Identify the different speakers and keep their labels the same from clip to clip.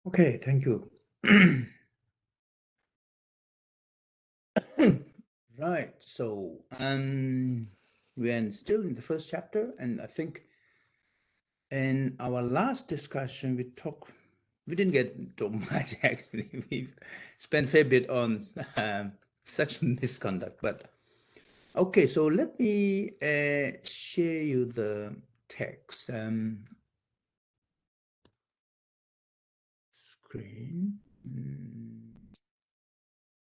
Speaker 1: Okay, thank you. Right, so we're still in the first chapter, and I think in our last discussion we didn't get too much actually. We've spent a fair bit on sexual misconduct, but okay, so let me share you the text screen.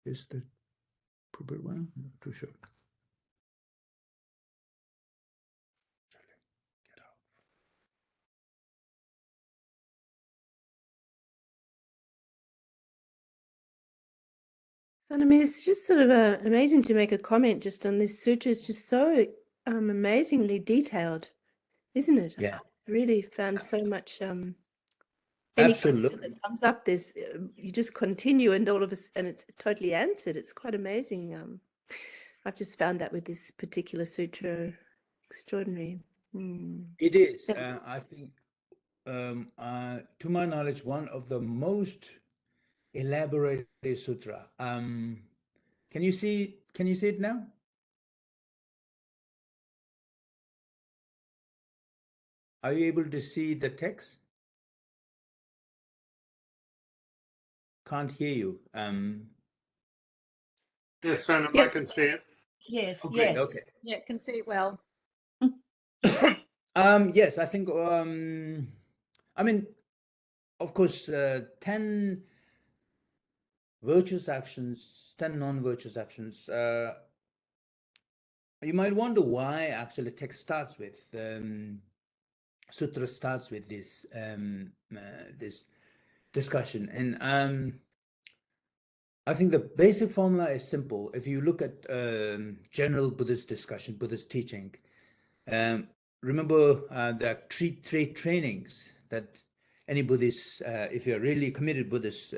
Speaker 1: Is the proper one? I'm not too sure.
Speaker 2: Sonam, it's just sort of amazing to make a comment just on this sutra. It's just so amazingly detailed, isn't it?
Speaker 1: Yeah.
Speaker 2: I really found so much. Any question
Speaker 1: Absolutely.
Speaker 2: that comes up, this you just continue, and all of us, and it's totally answered. It's quite amazing. I've just found that with this particular sutra, extraordinary.
Speaker 1: It is.
Speaker 2: Thanks.
Speaker 1: I think, to my knowledge, one of the most elaborated sutra. Can you see? Can you see it now? Are you able to see the text? Can't hear you.
Speaker 3: Yes, Sonam, I
Speaker 2: Yes.
Speaker 3: can see it.
Speaker 4: Yes,
Speaker 1: Oh, great.
Speaker 4: yes.
Speaker 1: Okay.
Speaker 2: Yeah, can see it well.
Speaker 1: Yes, I think. I mean, of course, 10 virtuous actions, 10 non-virtuous actions. You might wonder why actually text starts with sutra starts with this this discussion, and I think the basic formula is simple. If you look at general Buddhist discussion, Buddhist teaching, remember there are three trainings that any Buddhist, if you're really committed Buddhist,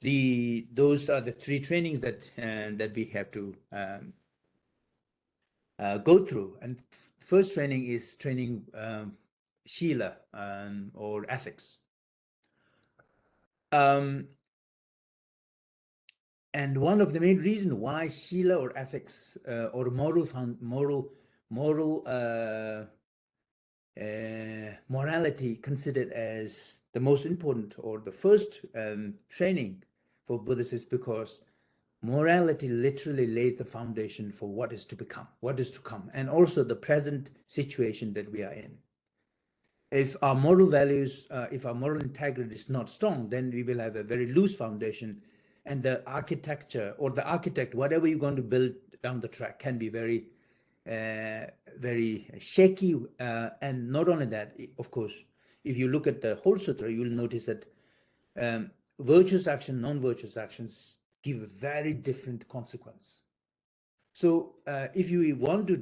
Speaker 1: those are the three trainings that that we have to go through. And first training is training Shila or ethics. And one of the main reasons why Shila or ethics or morality considered as the most important or the first training for Buddhists is because morality literally laid the foundation for what is to become, what is to come, and also the present situation that we are in. If our moral values, if our moral integrity is not strong, then we will have a very loose foundation, and the architecture or the architect, whatever you're going to build down the track, can be very, very shaky. And not only that, of course, if you look at the whole sutra, you will notice that virtuous action, non-virtuous actions give a very different consequence. So if you want to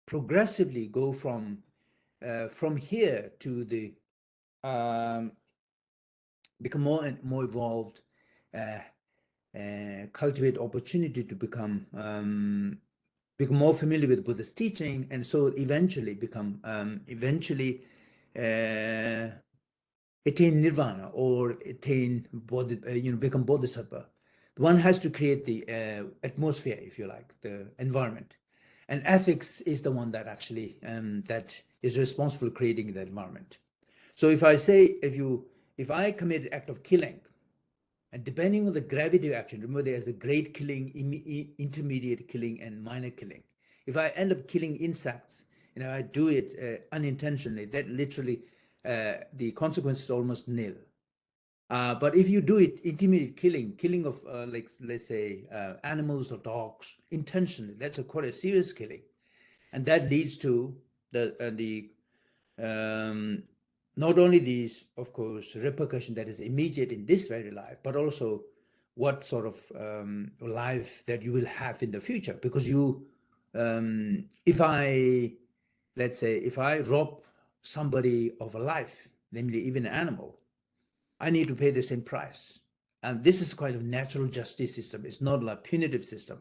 Speaker 1: progressively go from here to the become more and more evolved, cultivate opportunity to become more familiar with Buddhist teaching, and so eventually become attain nirvana or attain become bodhisattva. One has to create the atmosphere, if you like, the environment. And ethics is the one that actually that is responsible for creating the environment. So if I say, if I commit an act of killing, and depending on the gravity of action, remember there's a great killing, intermediate killing, and minor killing. If I end up killing insects and I do it unintentionally, that literally the consequence is almost nil. But if you do it intermediate killing of like let's say animals or dogs intentionally, that's quite a serious killing, and that leads to the not only these, of course, repercussion that is immediate in this very life, but also what sort of life that you will have in the future. Because you, let's say, if I rob somebody of a life, namely even an animal, I need to pay the same price. And this is quite a natural justice system. It's not like punitive system.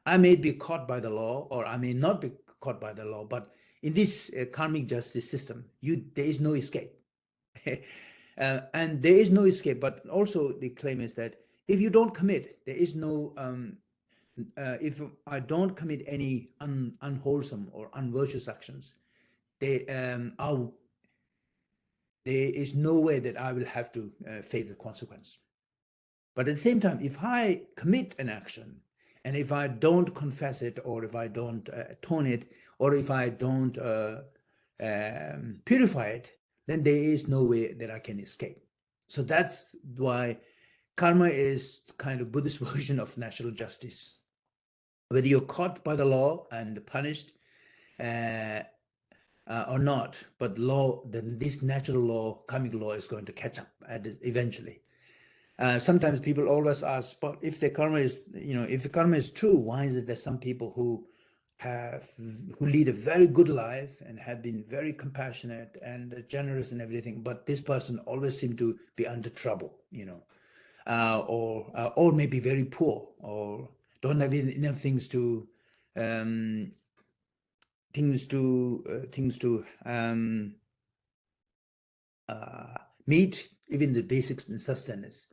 Speaker 1: I may be caught by the law, or I may not be caught by the law, but in this karmic justice system, there is no escape. And there is no escape. But also the claim is that if you don't commit, there is no, if I don't commit any unwholesome or unvirtuous actions, there is no way that I will have to face the consequence. But at the same time, if I commit an action, and if I don't confess it, or if I don't atone it, or if I don't purify it, then there is no way that I can escape. So that's why karma is kind of Buddhist version of natural justice. Whether you're caught by the law and punished or not, but law, then this natural law, karmic law, is going to catch up eventually. Sometimes people always ask, but if the karma is, if the karma is true, why is it that some people who lead a very good life and have been very compassionate and generous and everything, but this person always seems to be under trouble, or maybe very poor, or don't have enough things to meet even the basic sustenance.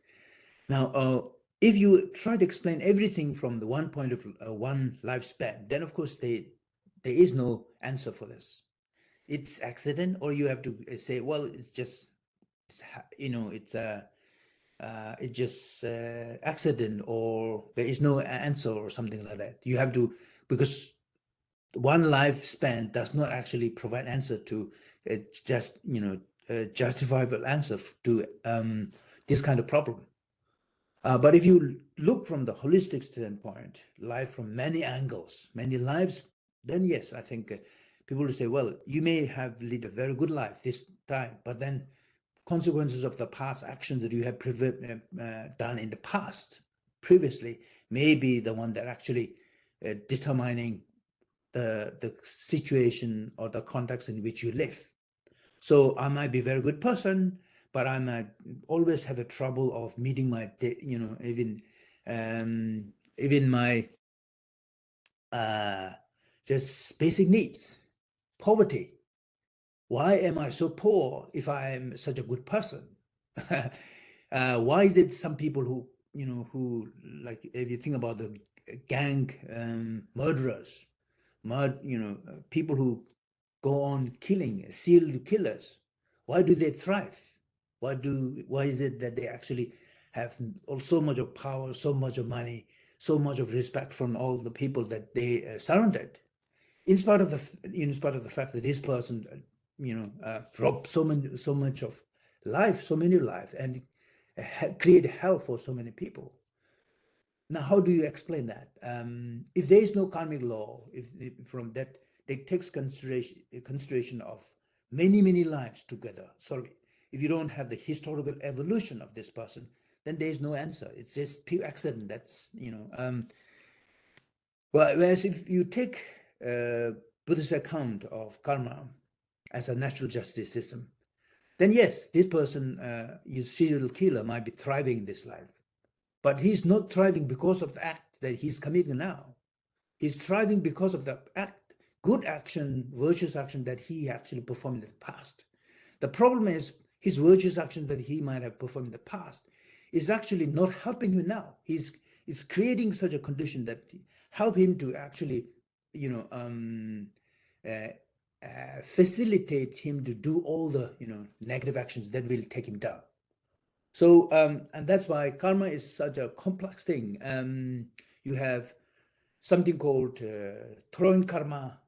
Speaker 1: Now, if you try to explain everything from the one point of one lifespan, then of course there is no answer for this. It's accident, or you have to say, well, it's just, it's just accident, or there is no answer, or something like that. You have to, because one lifespan does not actually provide answer to just, justifiable answer to this kind of problem. But if you look from the holistic standpoint, life from many angles, many lives, then yes, I think people will say, well, you may have led a very good life this time, but then consequences of the past actions that you have done in the past previously may be the one that actually determining the situation or the context in which you live. So I might be a very good person, but I might always have a trouble of meeting my, even my just basic needs. Poverty. Why am I so poor if I am such a good person? Why is it some people who, who, like, if you think about the gang murderers, people who go on killing, serial killers, why do they thrive? Why is it that they actually have so much of power, so much of money, so much of respect from all the people that they surrounded? In spite of the fact that this person, robbed so much of life, so many life, and create hell for so many people. Now, how do you explain that? If there is no karmic law, if from that it takes consideration of many lives together. Sorry, if you don't have the historical evolution of this person, then there is no answer. It's just pure accident. That's well, whereas if you take Buddhist account of karma as a natural justice system, then yes, this person, your serial killer, might be thriving in this life. But he's not thriving because of the act that he's committing now. He's thriving because of the act, good action, virtuous action that he actually performed in the past. The problem is his virtuous action that he might have performed in the past is actually not helping him now. He's creating such a condition that help him to actually, facilitate him to do all the, negative actions that will take him down. So, and that's why karma is such a complex thing. You have something called throwing karma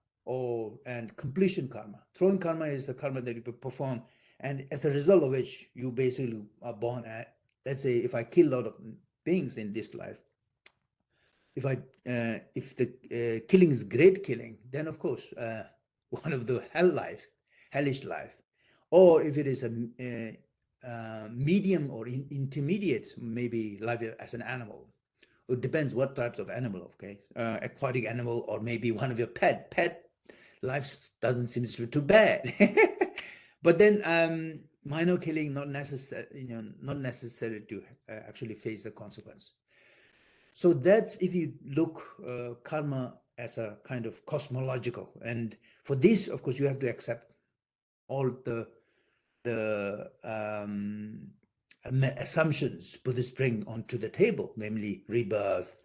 Speaker 1: and completion karma. Throwing karma is the karma that you perform, and as a result of which you basically are born at. Let's say if I kill a lot of beings in this life, if the killing is great killing, then of course one of the hellish life, or if it is a medium or intermediate, maybe life as an animal. It depends what types of animal, okay? Aquatic animal, or maybe one of your pet life doesn't seem to be too bad. But then minor killing, not necessary, not necessary to actually face the consequence. So that's, if you look karma as a kind of cosmological, and for this, of course, you have to accept all the the assumptions Buddhists bring onto the table, namely rebirth.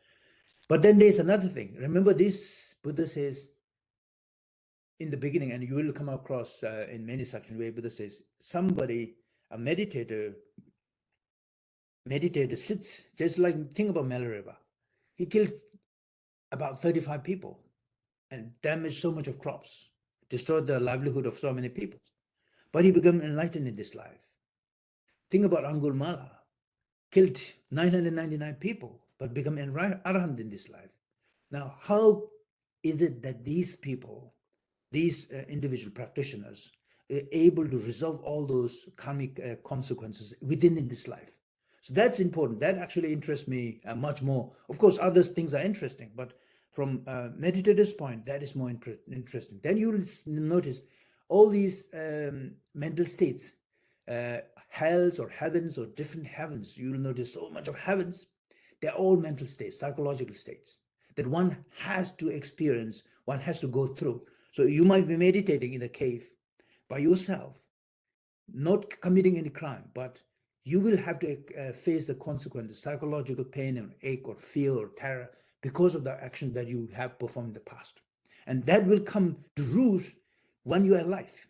Speaker 1: But then there's another thing. Remember this, Buddha says in the beginning, and you will come across in many sections where Buddha says, somebody, a meditator sits, just like, think about Milarepa. He killed about 35 people and damaged so much of crops, destroyed the livelihood of so many people. But he became enlightened in this life. Think about Angulmala, killed 999 people, but become an arahant in this life. Now, how is it that these people, these individual practitioners, are able to resolve all those karmic consequences within this life? So that's important. That actually interests me much more. Of course, other things are interesting, but from a meditator's point, that is more interesting. Then you'll notice all these mental states, hells or heavens or different heavens. You'll notice so much of heavens. They're all mental states, psychological states that one has to experience, one has to go through. So you might be meditating in a cave by yourself, not committing any crime, but you will have to face the consequences, psychological pain and ache or fear or terror because of the action that you have performed in the past. And that will come to roost when you are alive.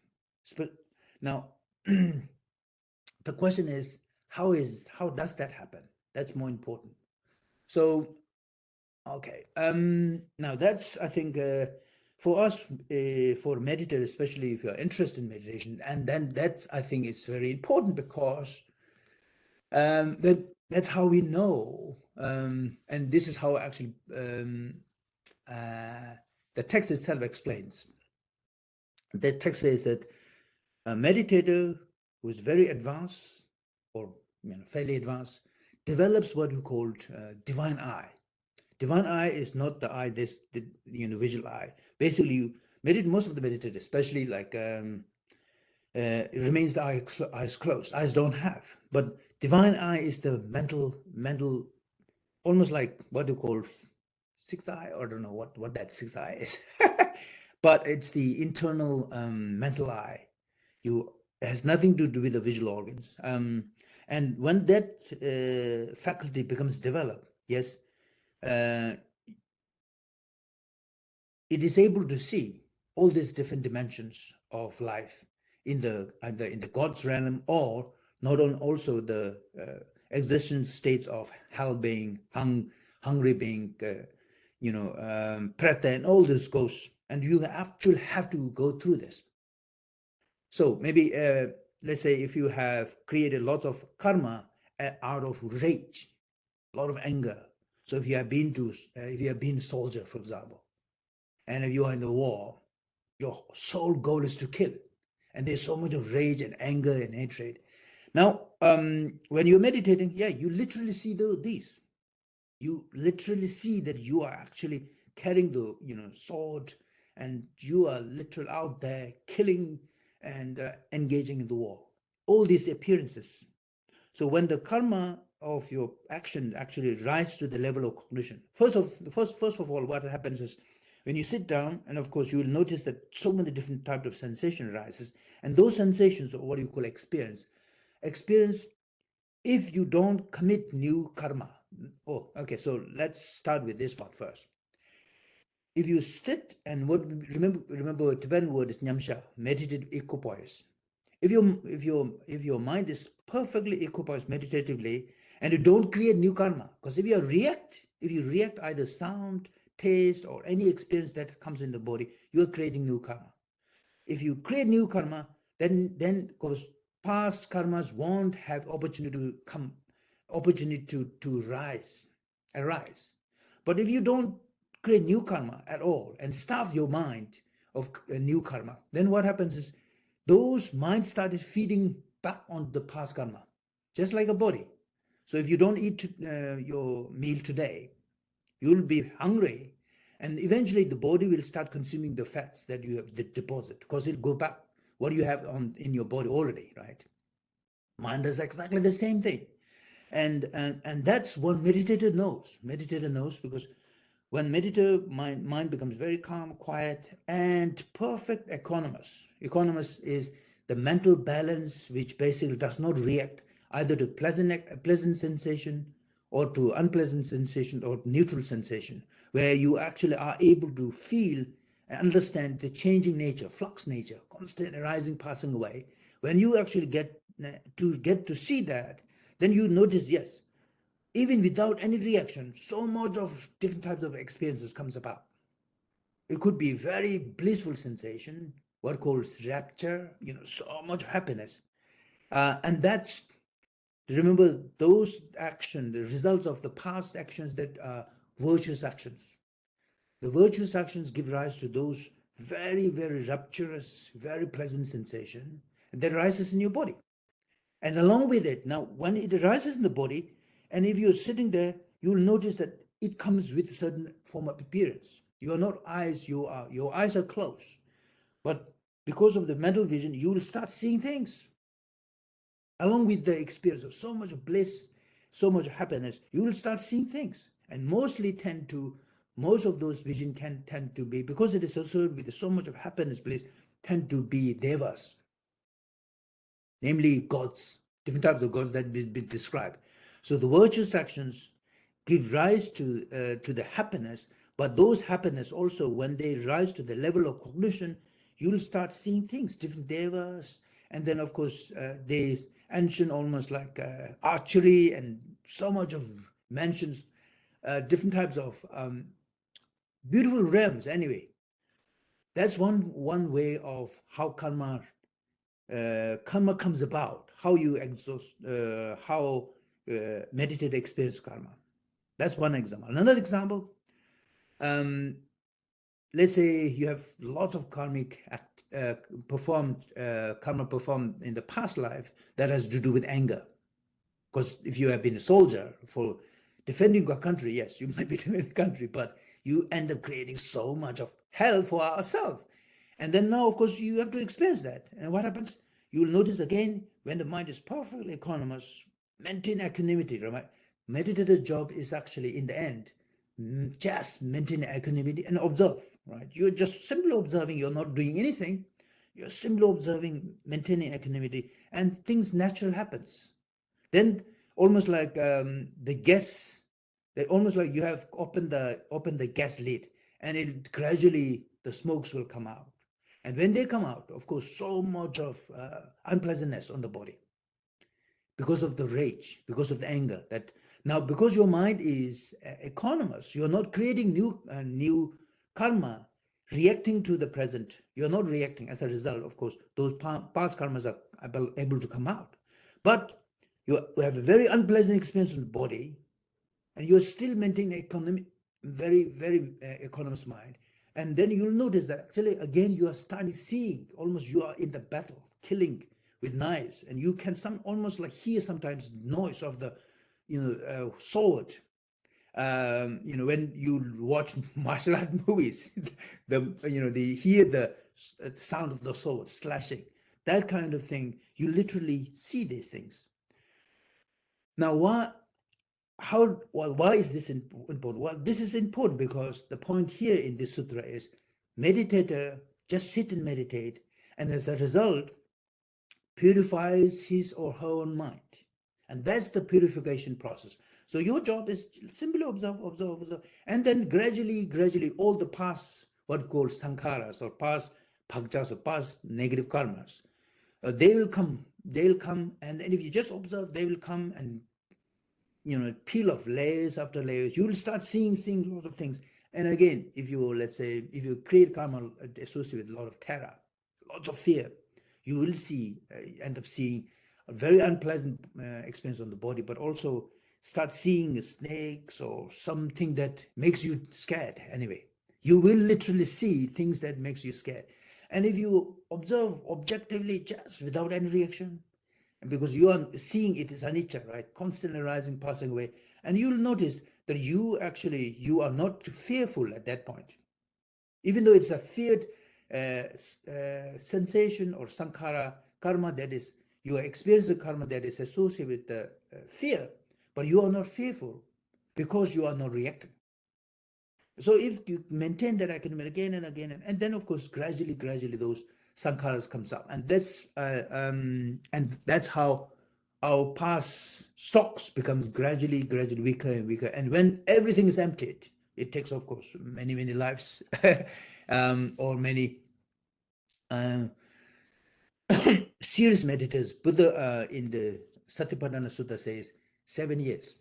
Speaker 1: Now, the question is, how does that happen? That's more important. So, okay. Now that's, I think, for us, for meditators, especially if you're interested in meditation, and then that's, I think, it's very important because that's how we know, and this is how actually the text itself explains. The text says that a meditator who is very advanced or fairly advanced develops what we call divine eye. Divine eye is not the eye, the visual eye. Basically, you meditate, most of the meditators, especially like it remains the eyes closed. Eyes don't have, but divine eye is the mental, almost like what you call sixth eye, or I don't know what that sixth eye is, but it's the internal mental eye. It has nothing to do with the visual organs. And when that faculty becomes developed, yes, it is able to see all these different dimensions of life in either in the God's realm, or not on also the existence states of hell being, hungry being, preta, and all this goes. And you actually have to go through this. So maybe let's say if you have created lots of karma out of rage, a lot of anger. So if you have been a soldier, for example, and if you are in the war, your sole goal is to kill, and there's so much of rage and anger and hatred. Now, when you're meditating, you literally see these. You literally see that you are actually carrying the sword, and you are literally out there killing and engaging in the war. All these appearances. So when the karma of your action actually rises to the level of cognition, first of all, what happens is when you sit down, and of course you will notice that so many different types of sensation arises, and those sensations are what you call experience. If you don't commit new karma. Oh, okay. So let's start with this part first. If you sit and remember Tibetan word is nyamsha, meditative equipoise. If your mind is perfectly equipoised meditatively, and you don't create new karma, because if you react either sound, taste, or any experience that comes in the body, you are creating new karma. If you create new karma, then because past karmas won't have opportunity to arise. But if you don't create new karma at all and starve your mind of new karma, then what happens is those minds started feeding back on the past karma, just like a body. So if you don't eat your meal today, you'll be hungry, and eventually the body will start consuming the fats that you have deposit, because it'll go back what you have in your body already, right? Mind does exactly the same thing. And that's what meditator knows. Meditator knows because when meditator mind becomes very calm, quiet, and perfect economist is the mental balance, which basically does not react either to pleasant sensation or to unpleasant sensation or neutral sensation, where you actually are able to feel and understand the changing nature, flux nature, constant arising, passing away. When you actually get to see that, then you notice, yes, even without any reaction, so much of different types of experiences comes about. It could be very blissful sensation, what calls rapture, so much happiness. And that's, remember, those actions, the results of the past actions that are virtuous actions. The virtuous actions give rise to those very, very rapturous, very pleasant sensation that arises in your body. And along with it, now, when it arises in the body, and if you're sitting there, you'll notice that it comes with a certain form of appearance. You are not eyes, your eyes are closed. But because of the mental vision, you will start seeing things. Along with the experience of so much bliss, so much happiness, you will start seeing things. And most of those vision can tend to be, because it is associated with so much of happiness, bliss, tend to be devas, namely gods, different types of gods that have been described. So the virtuous actions give rise to the happiness, but those happiness also, when they rise to the level of cognition, you'll start seeing things, different devas, and then of course they mention almost like archery and so much of mentions different types of beautiful realms. Anyway, that's one way of how karma comes about, how you exhaust, how meditate experience karma. That's one example. Another example, let's say you have lots of karmic karma performed in the past life that has to do with anger. Because if you have been a soldier for defending your country, yes, you might be defending the country, but you end up creating so much of hell for ourselves. And then now, of course, you have to experience that. And what happens? You will notice again, when the mind is perfectly equanimous, maintain equanimity, right? Meditator's job is actually, in the end, just maintain equanimity and observe, right? You're just simply observing, you're not doing anything. You're simply observing, maintaining equanimity, and things natural happens. Then almost like the gas, that almost like you have opened the gas lid, and it gradually, the smokes will come out. And when they come out, of course, so much of unpleasantness on the body because of the rage, because of the anger. That now, because your mind is equanimous, you're not creating new karma, reacting to the present. You're not reacting. As a result, of course, those past karmas are able to come out. But you have a very unpleasant experience in the body, and you're still maintaining very, very equanimous mind. And then you'll notice that actually, again, you are starting seeing, almost you are in the battle, killing with knives, and you can almost like hear sometimes noise of the, sword. When you watch martial art movies, they hear the sound of the sword slashing, that kind of thing. You literally see these things. Now, why is this important? Well, this is important because the point here in this sutra is meditator just sit and meditate, and as a result, purifies his or her own mind. And that's the purification process. So your job is simply observe, and then gradually, all the past, what we call sankharas, or past bhagjas, or past negative karmas, they'll come, and then if you just observe, they will come and peel off layers after layers. You will start seeing a lot of things. And again, if you create karma associated with a lot of terror, lots of fear, you will end up seeing a very unpleasant experience on the body, but also start seeing snakes or something that makes you scared. Anyway, you will literally see things that makes you scared. And if you observe objectively, just without any reaction, because you are seeing it is anicca, right? Constantly rising, passing away. And you'll notice that you are not fearful at that point. Even though it's a feared sensation or sankhara karma, that is, you are experiencing karma that is associated with the fear, but you are not fearful because you are not reacting. So if you maintain that equanimity again and again, and then of course, gradually those sankharas comes up, and that's how our past stocks becomes gradually weaker and weaker. And when everything is emptied, it takes, of course, many lives, or many serious meditators. Buddha in the Satipatthana Sutta says 7 years.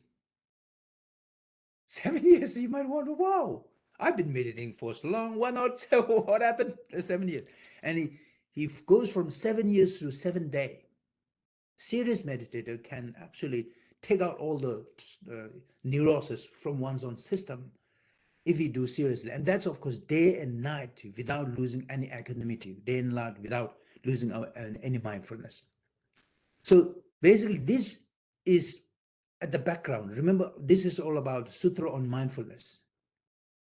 Speaker 1: 7 years. You might wonder, wow, I've been meditating for so long. Why not? What happened? 7 years. And he goes from 7 years to 7 days. Serious meditator can actually take out all the neurosis from one's own system if you do seriously. And that's, of course, day and night without losing any equanimity, day and night without losing any mindfulness. So basically, this is at the background. Remember, this is all about Sutra on mindfulness.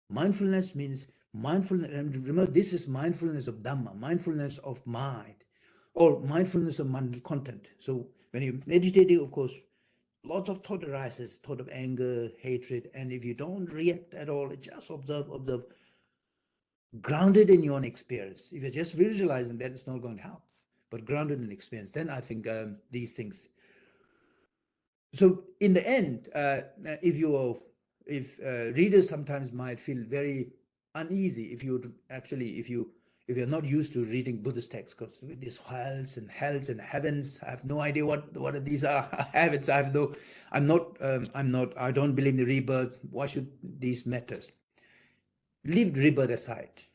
Speaker 1: Mindfulness means mindfulness. And remember, this is mindfulness of Dhamma, mindfulness of mind, or mindfulness of mental content. So when you're meditating, of course, lots of thought arises, thought of anger, hatred, and if you don't react at all, just observe, grounded in your own experience. If you're just visualizing that, it's not going to help, but grounded in experience, then I think these things. So in the end, if readers sometimes might feel very uneasy if you're not used to reading Buddhist texts, because with these hells and heavens, I have no idea what these are. Heavens, I don't believe in the rebirth. Why should these matters? Leave rebirth aside,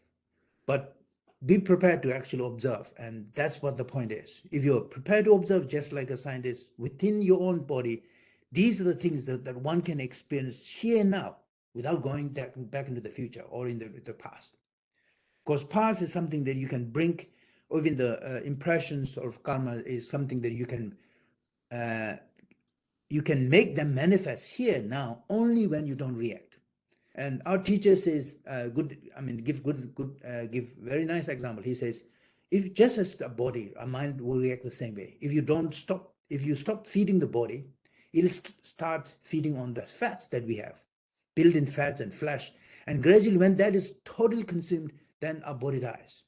Speaker 1: but be prepared to actually observe, and that's what the point is. If you're prepared to observe, just like a scientist, within your own body, these are the things that one can experience here and now without going back into the future or in the past. Because past is something that you can bring, or even the impressions of karma is something that you can make them manifest here now only when you don't react. And our teacher says, give very nice example. He says, if just as a body, our mind will react the same way. If you stop feeding the body, it'll start feeding on the fats that we have, built-in fats and flesh. And gradually, when that is totally consumed, then our body dies.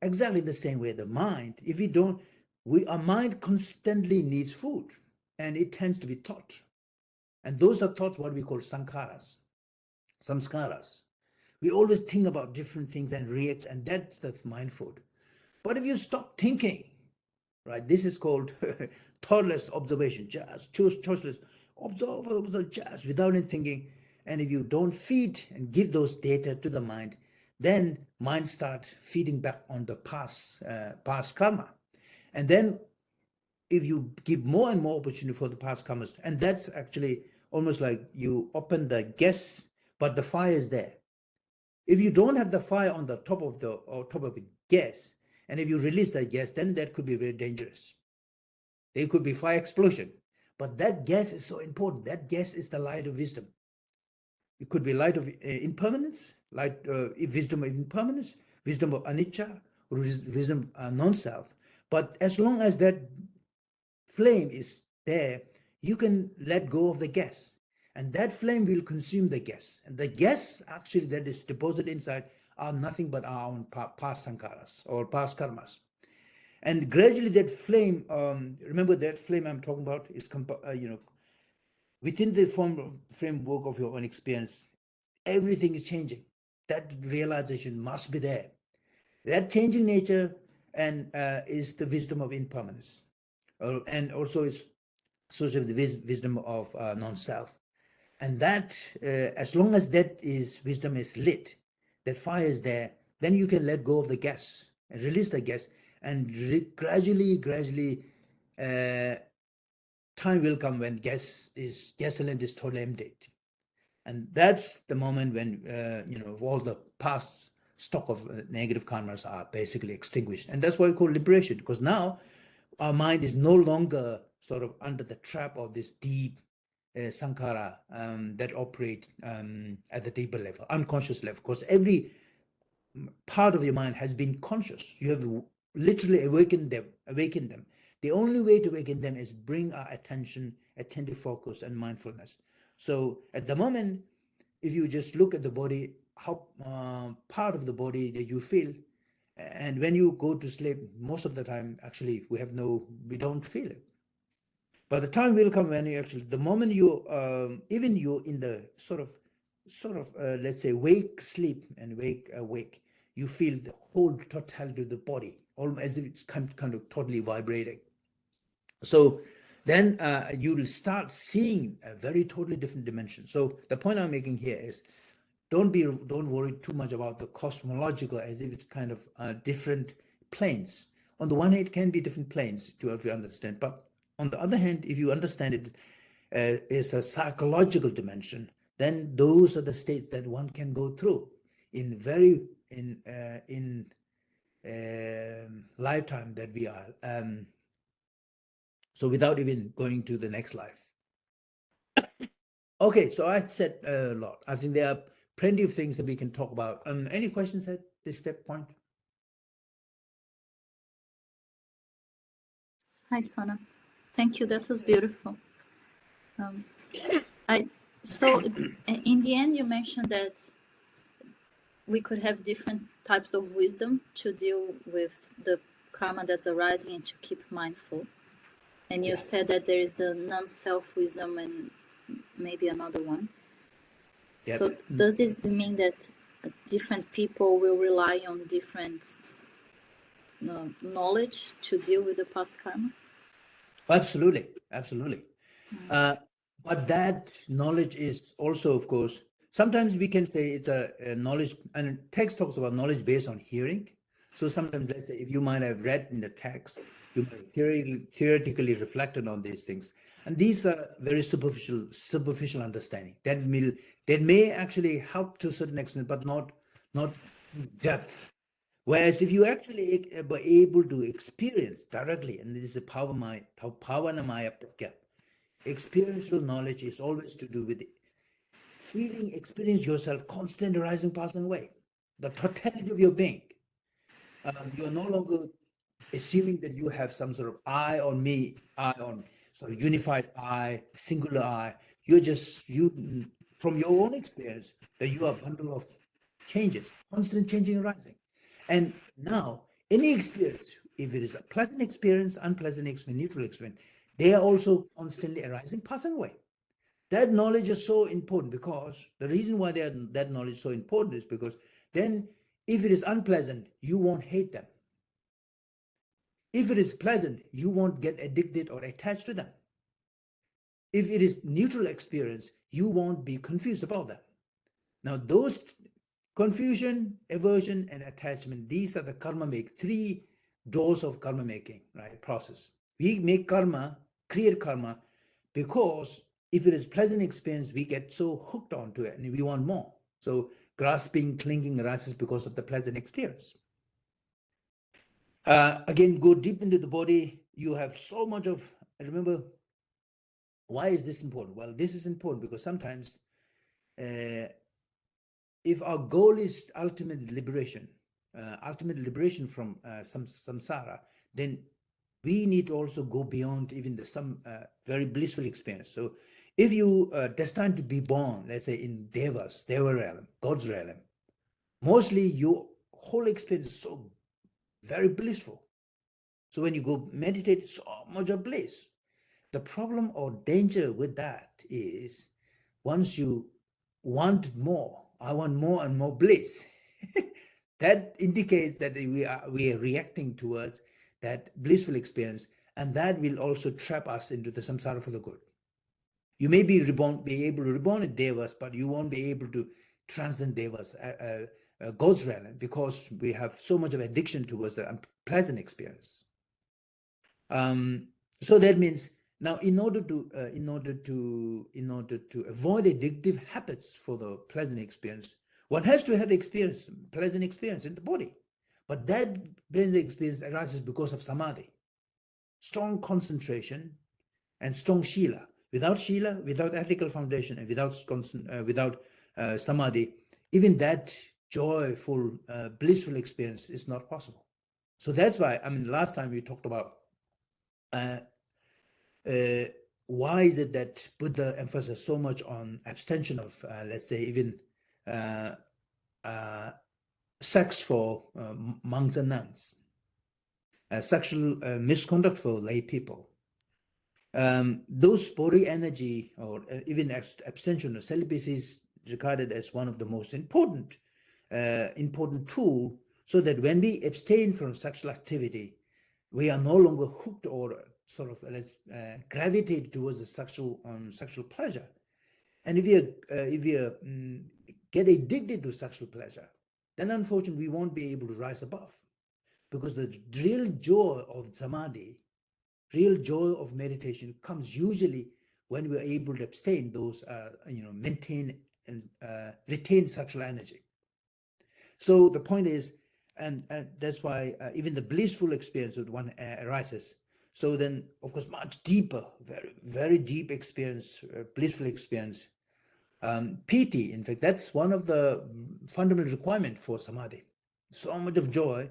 Speaker 1: Exactly the same way, the mind, our mind constantly needs food, and it tends to be thought. And those are thoughts, what we call samskaras. We always think about different things and react, and that's the mind food. But if you stop thinking, right, this is called thoughtless observation, just choiceless, observe just without any thinking. And if you don't feed and give those data to the mind, then mind starts feeding back on the past karma. And then if you give more and more opportunity for the past karmas, and that's actually almost like you open the gas, but the fire is there. If you don't have the fire on the top of the gas, and if you release that gas, then that could be very dangerous. There could be fire explosion. But that gas is so important. That gas is the light of wisdom. It could be light of impermanence, wisdom of impermanence, wisdom of anicca, or wisdom of non-self. But as long as that flame is there, you can let go of the gas, and that flame will consume the gas. And the gas actually that is deposited inside are nothing but our own past sankharas or past karmas. And gradually that flame, remember that flame I'm talking about is within the framework of your own experience, everything is changing. That realization must be there. That changing nature and is the wisdom of impermanence, and also is associated with the wisdom of non-self. And that, as long as wisdom is lit, that fire is there, then you can let go of the gas and release the gas, and gradually, time will come when gasoline is totally emptied. And that's the moment when, all the past stock of negative karmas are basically extinguished. And that's what we call liberation, because now our mind is no longer sort of under the trap of this deep sankhara that operate at the deeper level, unconscious level, because every part of your mind has been conscious. You have literally awakened them. The only way to awaken them is bring our attention, attentive focus, and mindfulness. So at the moment, if you just look at the body, how part of the body that you feel, And when you go to sleep, most of the time, actually, we don't feel it. But the time will come when you actually, the moment you, even you in the sort of, let's say, wake, sleep, and awake, you feel the whole totality of the body, almost as if it's kind of totally vibrating. So then you will start seeing a very totally different dimension. So the point I'm making here is, don't worry too much about the cosmological as if it's kind of different planes. On the one hand, it can be different planes if you understand, but on the other hand, if you understand it is a psychological dimension, then those are the states that one can go through in lifetime that we are. So without even going to the next life. Okay, so I said a lot. I think there are plenty of things that we can talk about. Any questions at this point?
Speaker 3: Hi, Sonam. Thank you. That was beautiful. So in the end, you mentioned that we could have different types of wisdom to deal with the karma that's arising and to keep mindful. And you said that there is the non-self wisdom and maybe another one. Yep. So does this mean that different people will rely on different knowledge to deal with the past karma?
Speaker 1: Absolutely, absolutely. But that knowledge is also, of course, sometimes we can say it's a knowledge, and text talks about knowledge based on hearing. So sometimes, let's say, if you might have read in the text, you might have theoretically reflected on these things, and these are very superficial understanding that may actually help to a certain extent, but not depth. Whereas if you actually were able to experience directly, and this is a Pavanamaya Prakya, experiential knowledge is always to do with experience yourself constantly rising, passing away, the totality of your being. You are no longer assuming that you have some sort of I on me, I on sort of unified I, singular I. You're just, from your own experience, that you are a bundle of changes, constant changing and rising. And now, any experience, if it is a pleasant experience, unpleasant experience, neutral experience, they are also constantly arising, passing away. That knowledge is so important, because the reason why that knowledge is so important is because then if it is unpleasant, you won't hate them. If it is pleasant, you won't get addicted or attached to them. If it is neutral experience, you won't be confused about them. Now, those confusion, aversion, and attachment, these are the karma three doors of karma making, right, process. We make karma, create karma, because if it is pleasant experience, we get so hooked onto it and we want more. So grasping, clinging arises because of the pleasant experience. Again, go deep into the body. You have so much of, remember, why is this important? Well, this is important because sometimes if our goal is ultimate liberation from samsara, then we need to also go beyond even some very blissful experience. So if you destined to be born, let's say in Deva realm, God's realm, mostly your whole experience is so very blissful. So when you go meditate, so much of bliss. The problem or danger with that is once you want more, I want more and more bliss. That indicates that we are reacting towards that blissful experience, and that will also trap us into the samsara for the good. You may be able to reborn in devas, but you won't be able to transcend devas, God's realm, because we have so much of addiction towards the unpleasant experience. So that means now, in order to avoid addictive habits for the pleasant experience, one has to have pleasant experience in the body. But that pleasant experience arises because of samadhi, strong concentration, and strong shila. Without shila, without ethical foundation, and without samadhi, even that joyful, blissful experience is not possible. So that's why, I mean, last time we talked about why is it that Buddha emphasizes so much on abstention of, let's say, even sex for monks and nuns, sexual misconduct for lay people. Those body energy or even abstention or celibacy is regarded as one of the most important tool, so that when we abstain from sexual activity, we are no longer hooked or sort of gravitate towards the sexual pleasure. And if you get addicted to sexual pleasure, then unfortunately we won't be able to rise above, because the real joy of samadhi, real joy of meditation comes usually when we're able to abstain those, maintain and retain sexual energy. So the point is, and that's why even the blissful experience of one arises. So then, of course, much deeper, very, very deep experience, blissful experience. Piti, in fact, that's one of the fundamental requirements for samadhi. So much of joy.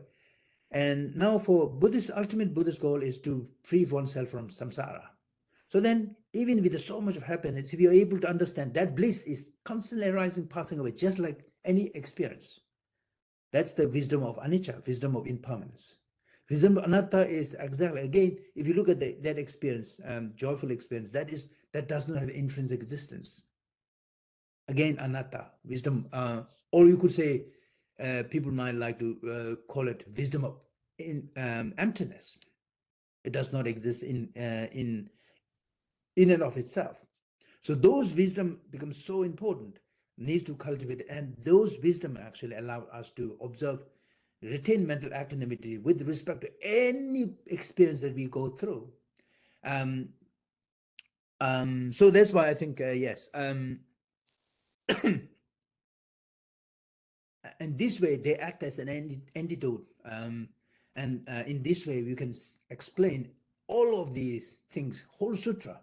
Speaker 1: And now for ultimate Buddhist goal is to free oneself from samsara. So then, even with so much of happiness, if you're able to understand that bliss is constantly arising, passing away, just like any experience. That's the wisdom of anicca, wisdom of impermanence. Wisdom of anatta is exactly, again, if you look at that experience, joyful experience, that does not have intrinsic existence. Again, anatta, wisdom, or you could say, people might like to call it wisdom of emptiness. It does not exist in and of itself. So those wisdom becomes so important, needs to cultivate, and those wisdom actually allow us to observe, retain mental equanimity with respect to any experience that we go through. So that's why I think, yes. And this way they act as an antidote, and in this way we can explain all of these things, whole sutra,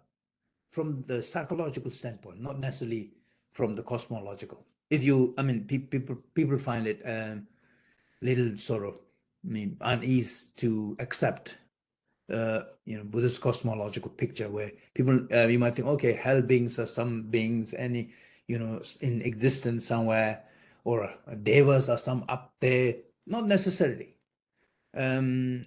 Speaker 1: from the psychological standpoint, not necessarily from the cosmological. If you, people find it little sort of unease to accept Buddhist cosmological picture, where people, you might think, okay, hell beings are some beings, in existence somewhere, or devas are some up there. Not necessarily. You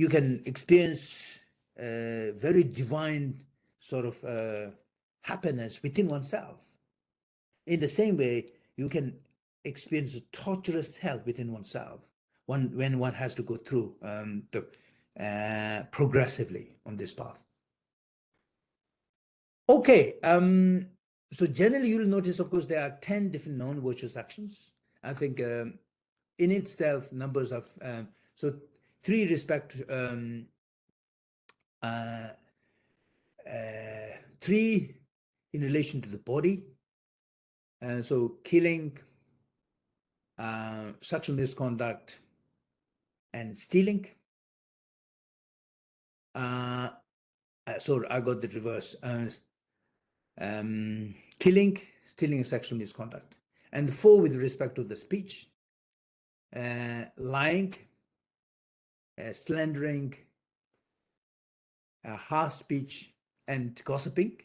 Speaker 1: can experience very divine sort of happiness within oneself. In the same way, you can experience torturous hell within oneself when one has to go through progressively on this path. Okay, so generally you'll notice, of course, there are 10 different non-virtuous actions. I think in itself, numbers of, so 3 respect, 3 in relation to the body. So killing, sexual misconduct, and stealing. Sorry, I got the reverse. Killing, stealing, and sexual misconduct. And the 4 with respect to the speech, lying, slandering, harsh speech, and gossiping.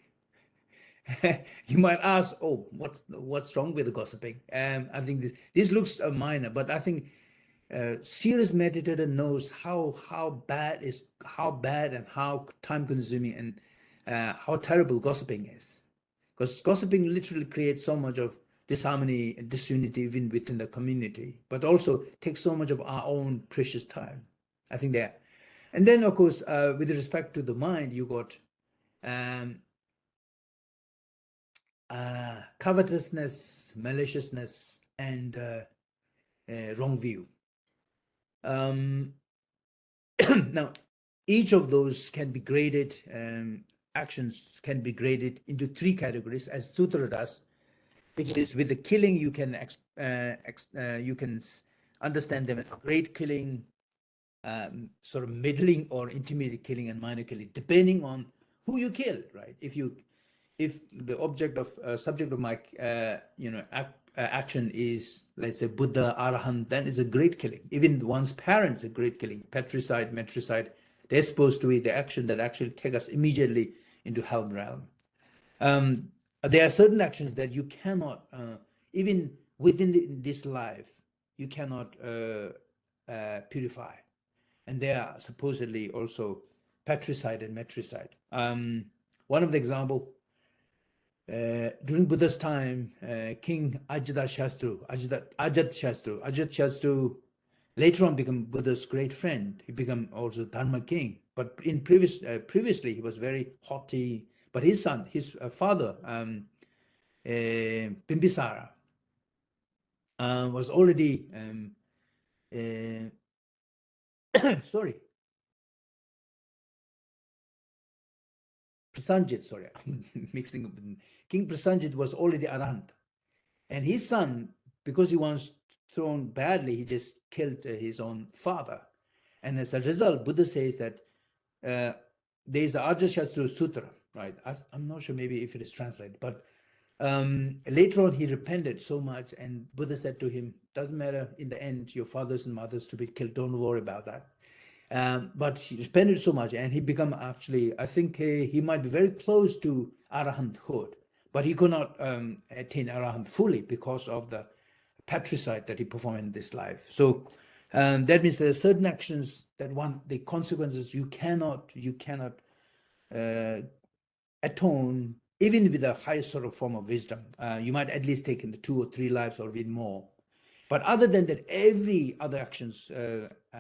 Speaker 1: You might ask, oh, what's wrong with the gossiping? I think this looks minor, but I think serious meditator knows how bad and how time-consuming and how terrible gossiping is, because gossiping literally creates so much of disharmony and disunity even within the community, but also takes so much of our own precious time. I think that, and then of course, with respect to the mind, you got covetousness, maliciousness, and wrong view. Now, each of those can be graded, actions can be graded into 3 categories, as Sutra does. If it is with the killing, you can understand them as great killing, sort of middling or intermediate killing, and minor killing, depending on who you kill, right? If the subject of my action is, let's say, Buddha, Arahant, then it's a great killing. Even one's parents, a great killing. Patricide, matricide, they're supposed to be the action that actually take us immediately into hell realm. There are certain actions that you cannot, even within this life, you cannot purify. And they are supposedly also patricide and matricide. One of the example, during Buddha's time, King Ajatashatru later on became Buddha's great friend. He became also Dharma king. But in previously, he was very haughty. But his son, his father, Bimbisara, was already sorry, Prasanjit, sorry, mixing up. King Prasanjit was already Arahant. And his son, because he was thrown badly, he just killed his own father. And as a result, Buddha says that there is the Ajahashastra Sutra, right? I'm not sure maybe if it is translated, but later on he repented so much, and Buddha said to him, doesn't matter, in the end, your fathers and mothers to be killed, don't worry about that. But he repented so much, and he become actually, I think he might be very close to Arahanthood, but he could not attain Arahant fully because of the patricide that he performed in this life. So that means there are certain actions that the consequences you cannot atone, even with the highest sort of form of wisdom. You might at least take in the 2 or 3 lives or even more. But other than that, every other actions,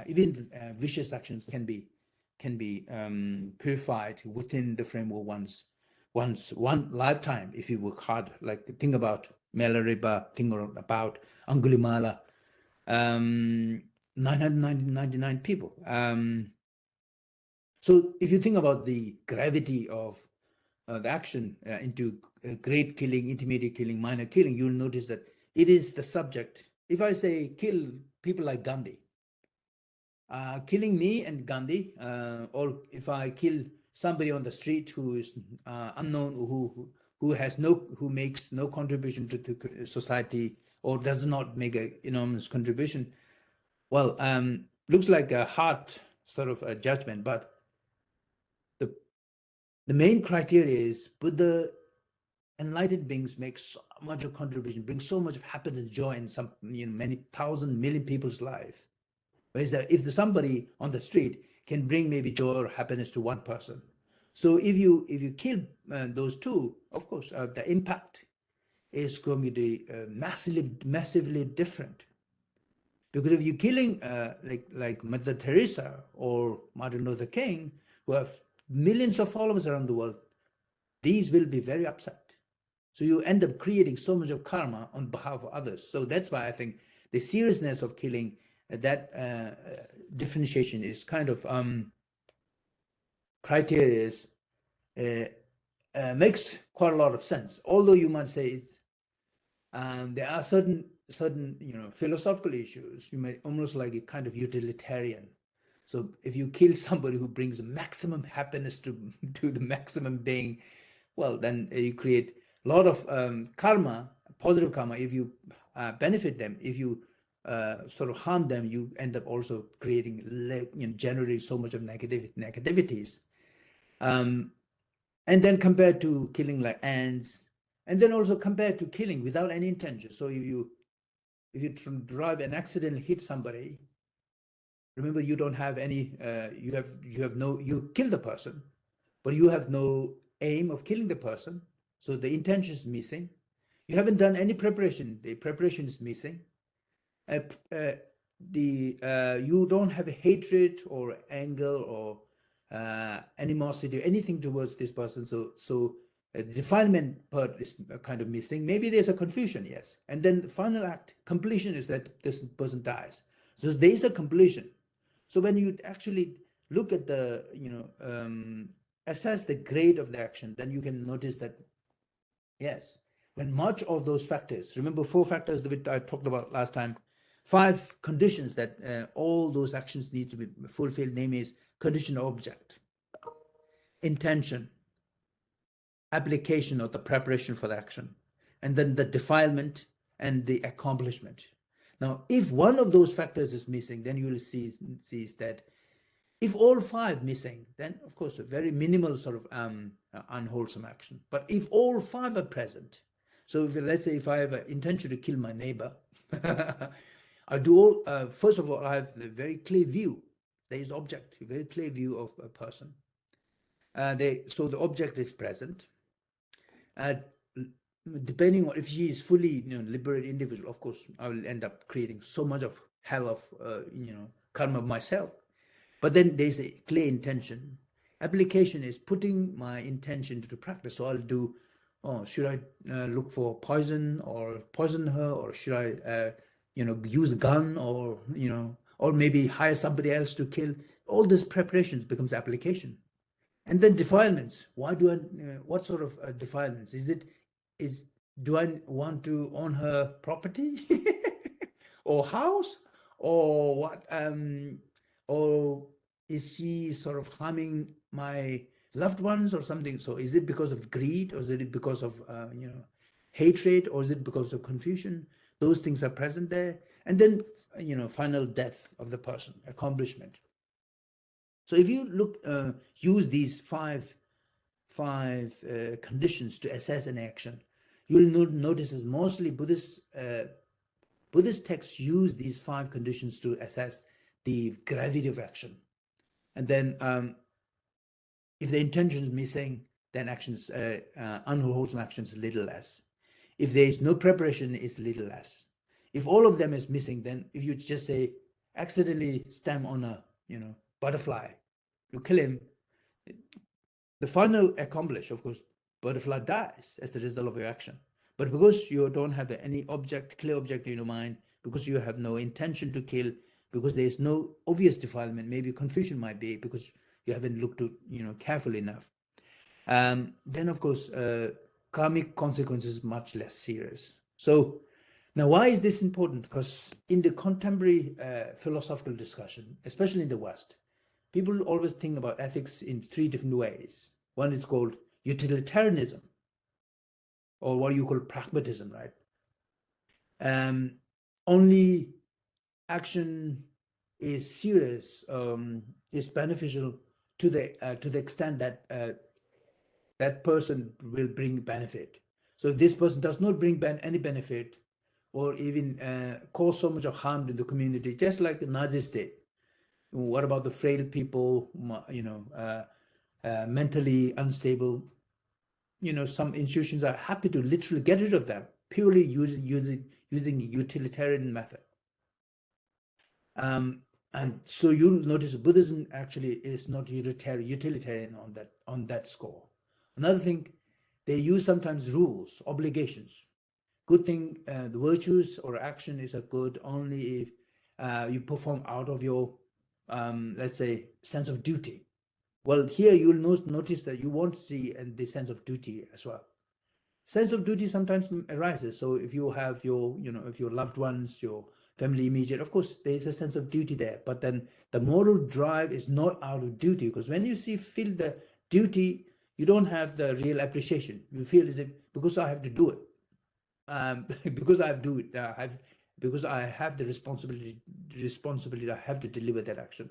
Speaker 1: even vicious actions, can be purified within the framework one lifetime if you work hard. Like think about Milarepa, think about Angulimala, 999 people. So if you think about the gravity of the action into great killing, intermediate killing, minor killing, you'll notice that it is the subject. If I say kill people like Gandhi, killing me and Gandhi, or if I kill somebody on the street who is unknown, who makes no contribution to the society or does not make an enormous contribution, well, looks like a hard sort of a judgment, but the main criteria is Buddha, enlightened beings make so much of contribution, bring so much of happiness and joy in some many thousand million people's life. Whereas that if somebody on the street can bring maybe joy or happiness to one person, so if you kill those two, of course the impact is going to be massively different. Because if you're killing like Mother Teresa or Martin Luther King, who have millions of followers around the world, these will be very upset. So you end up creating so much of karma on behalf of others. So that's why I think the seriousness of killing, that differentiation is kind of criteria makes quite a lot of sense. Although you might say it's, there are certain philosophical issues. You may almost like a kind of utilitarian. So if you kill somebody who brings maximum happiness to the maximum being, well, then you create a lot of karma, positive karma. If you benefit them, if you sort of harm them, you end up also creating, generating so much of negativities. And then compared to killing like ants, and then also compared to killing without any intention. So if you drive and accidentally hit somebody, remember you don't have any, you kill the person, but you have no aim of killing the person. So the intention is missing. You haven't done any preparation. The preparation is missing. You don't have a hatred or anger or animosity or anything towards this person. So the defilement part is kind of missing. Maybe there's a confusion, yes. And then the final act, completion, is that this person dies. So there is a completion. So when you actually look at the, assess the grade of the action, then you can notice that, yes, when much of those factors, remember 4 factors that I talked about last time, 5 conditions that all those actions need to be fulfilled, namely is condition object, intention, application or the preparation for the action, and then the defilement and the accomplishment. Now, if one of those factors is missing, then you will see that if all 5 missing, then of course a very minimal sort of unwholesome action. But if all 5 are present, So if, let's say if I have an intention to kill my neighbor, I do all, first of all, I have a very clear view. There is object, a very clear view of a person. So the object is present. Depending on if she is fully, liberated individual, of course, I will end up creating so much of hell of, karma myself. But then there's a clear intention. Application is putting my intention to the practice. So I'll do, should I look for poison or poison her, or should I, use a gun, or, or maybe hire somebody else to kill? All these preparations becomes application. And then defilements. Why do I, what sort of defilements? Do I want to own her property or house, or what, or is she sort of harming my loved ones or something? So is it because of greed, or is it because of, hatred, or is it because of confusion? Those things are present there. And then, final death of the person, accomplishment. So if you look, use these five conditions to assess an action, you'll notice that mostly Buddhist texts use these 5 conditions to assess the gravity of action. And then if the intention is missing, then actions, unwholesome actions, little less. If there is no preparation, it's little less. If all of them is missing, then if you just say, accidentally stamp on a, butterfly, you kill him, the final accomplish, of course, butterfly dies as the result of your action. But because you don't have any clear object in your mind, because you have no intention to kill, because there is no obvious defilement, maybe confusion might be because you haven't looked to, carefully enough. Then of course, karmic consequences much less serious. So now, why is this important? Because in the contemporary philosophical discussion, especially in the West, people always think about ethics in 3 different ways. One is called utilitarianism, or what you call pragmatism, right? Only action is serious, is beneficial to the extent that that person will bring benefit. So if this person does not bring any benefit, or even cause so much of harm to the community, just like the Nazi state. What about the frail people, mentally unstable? Some institutions are happy to literally get rid of them, purely using utilitarian method. And so you'll notice Buddhism actually is not utilitarian on that score. Another thing, they use sometimes rules, obligations. Good thing, the virtues or action is a good only if you perform out of your, let's say, sense of duty. Well, here you'll notice that you won't see the sense of duty as well. Sense of duty sometimes arises. So if you have your, if your loved ones, your family immediate, of course, there's a sense of duty there. But then the moral drive is not out of duty, because when you feel the duty, you don't have the real appreciation. You feel as if, because I have to do it. Because I do it, because I have the responsibility, I have to deliver that action.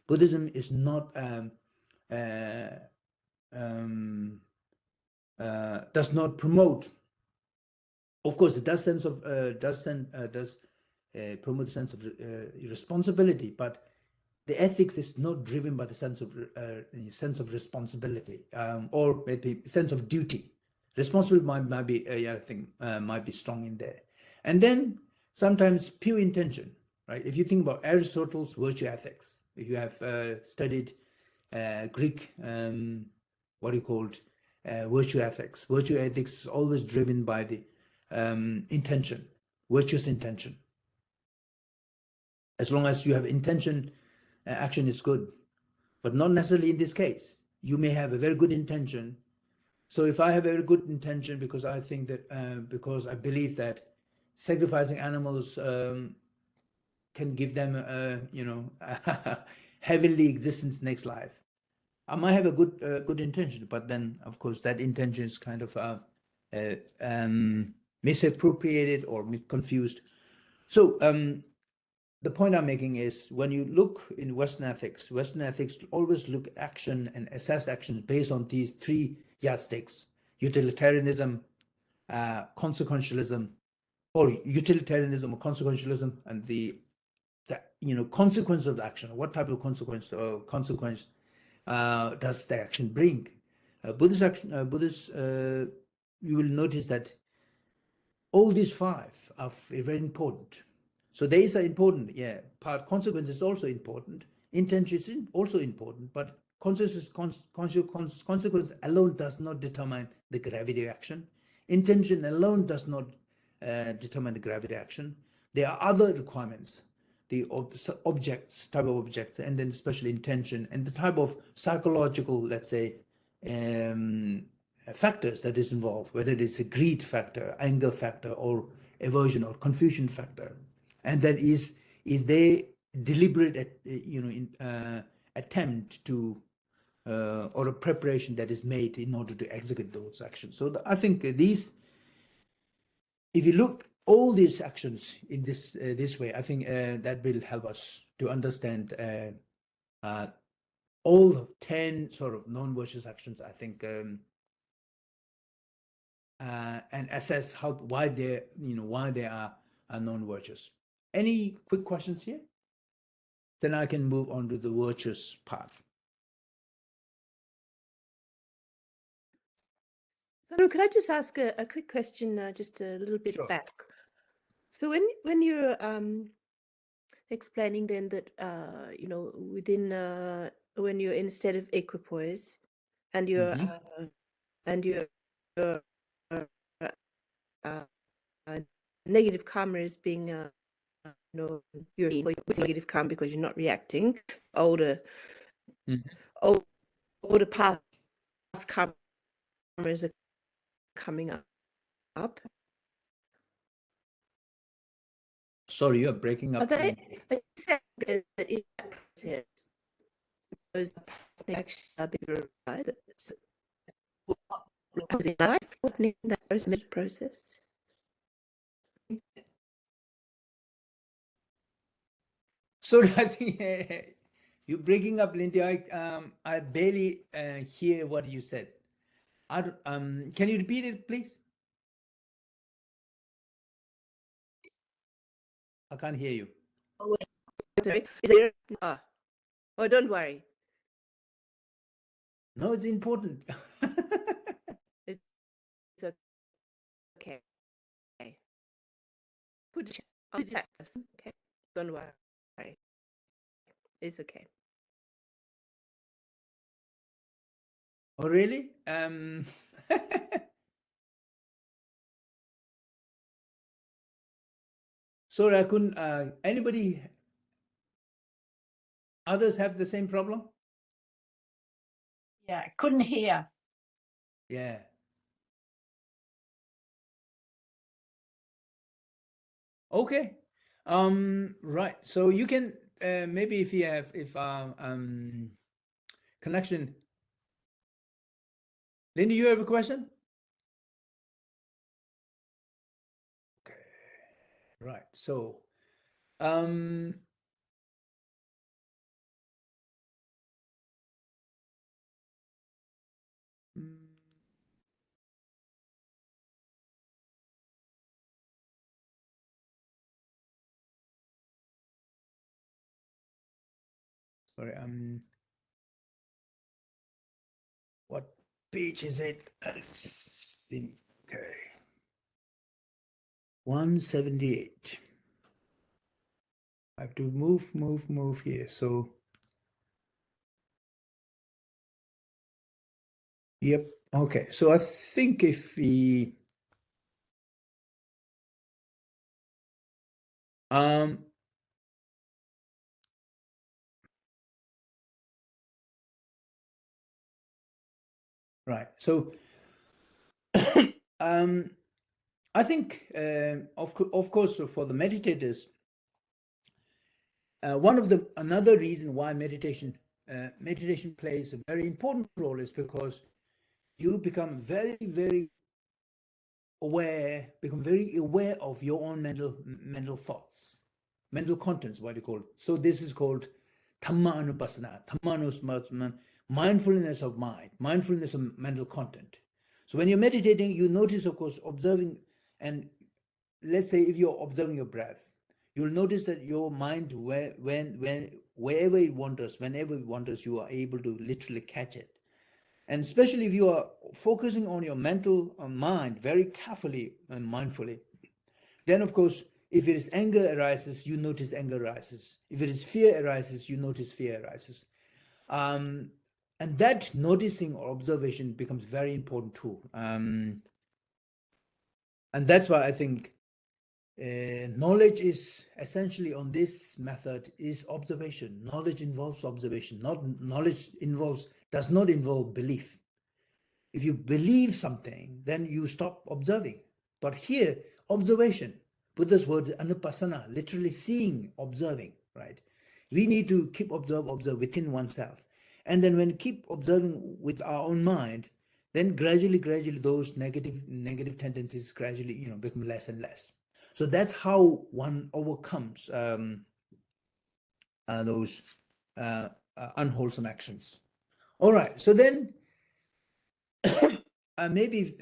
Speaker 1: Buddhism is not does not promote. Of course, it does promote the sense of responsibility, but the ethics is not driven by the sense of responsibility, or maybe sense of duty. Responsibility might be might be strong in there. And then sometimes pure intention, right? If you think about Aristotle's virtue ethics, if you have studied Greek, what you called virtue ethics is always driven by the intention, virtuous intention. As long as you have intention, action is good, but not necessarily in this case. You may have a very good intention. So if I have a very good intention because I think that, because I believe that sacrificing animals can give them, a heavenly existence next life, I might have a good intention, but then of course that intention is kind of misappropriated or confused. So the point I'm making is, when you look in Western ethics always look at action and assess actions based on these 3 yardsticks: utilitarianism, consequentialism or utilitarianism or consequentialism, and the consequence of the action. What type of consequence does the action bring? Buddhist action, you will notice that all these five are very important. So these are important, yeah. Consequence is also important. Intention is also important, but consequence alone does not determine the gravity action. Intention alone does not determine the gravity action. There are other requirements, the objects, type of objects, and then especially intention, and the type of psychological, let's say, factors that is involved, whether it is a greed factor, anger factor, or aversion or confusion factor. And that is they deliberate attempt to or a preparation that is made in order to execute those actions. So I think these, if you look all these actions in this way, I think that will help us to understand all 10 sort of non-virtuous actions, I think, and assess why they are non-virtuous. Any quick questions here? Then I can move on to the virtuous part.
Speaker 2: So could I just ask a quick question, just a little bit back? So when you're explaining then that within when you're in a state of equipoise and you're negative karma is being you're negative karma because you're not reacting. Older past karmas are coming up.
Speaker 1: Sorry, you're breaking up.
Speaker 2: That in that process, those past actions are being replied. So, happening in that process?
Speaker 1: So I think you're breaking up, Lindy. I barely hear what you said. Can you repeat it, please? I can't hear you.
Speaker 2: Oh, sorry. Is there? Oh, don't worry.
Speaker 1: No, it's important.
Speaker 2: It's okay. I'll chat first. Okay, don't worry. It's okay.
Speaker 1: Oh, really? Sorry, I couldn't. Anybody? Others have the same problem?
Speaker 4: Yeah, I couldn't hear.
Speaker 1: Yeah. Okay. Right. So you can maybe if you have connection. Lindy, you have a question? Okay. Right. So sorry, what page is it? Okay. 178. I have to move here. So yep. Okay. So I think if we right. So I think of course for the meditators, another reason why meditation plays a very important role is because you become very aware of your own mental thoughts, mental contents, what you call it. So this is called Dhamma Anupassana, mindfulness of mind, mindfulness of mental content. So when you're meditating, you notice, of course, observing, and let's say if you're observing your breath, you'll notice that your mind, wherever it wanders, whenever it wanders, you are able to literally catch it. And especially if you are focusing on your mental mind very carefully and mindfully, then of course, if it is anger arises, you notice anger arises. If it is fear arises, you notice fear arises. And that noticing or observation becomes very important too. And that's why I think knowledge is essentially on this method is observation. Knowledge involves observation. Knowledge does not involve belief. If you believe something, then you stop observing. But here, observation, Buddha's word is anupassana, literally seeing, observing, right? We need to keep observe within oneself. And then when keep observing with our own mind, then gradually those negative tendencies gradually, become less and less. So that's how one overcomes those unwholesome actions. All right, so then maybe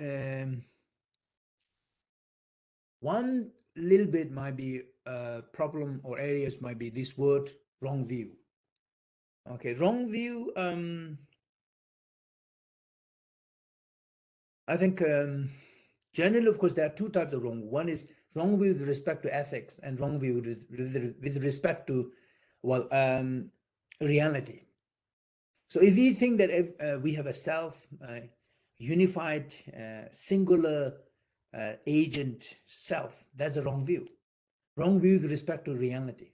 Speaker 1: one little bit might be a problem or areas might be this word wrong view. Okay, wrong view. I think generally, of course, there are two types of wrong. One is wrong view with respect to ethics, and wrong view with respect to, well, reality. So if we think that if we have a self, unified, singular agent self, that's a wrong view. Wrong view with respect to reality.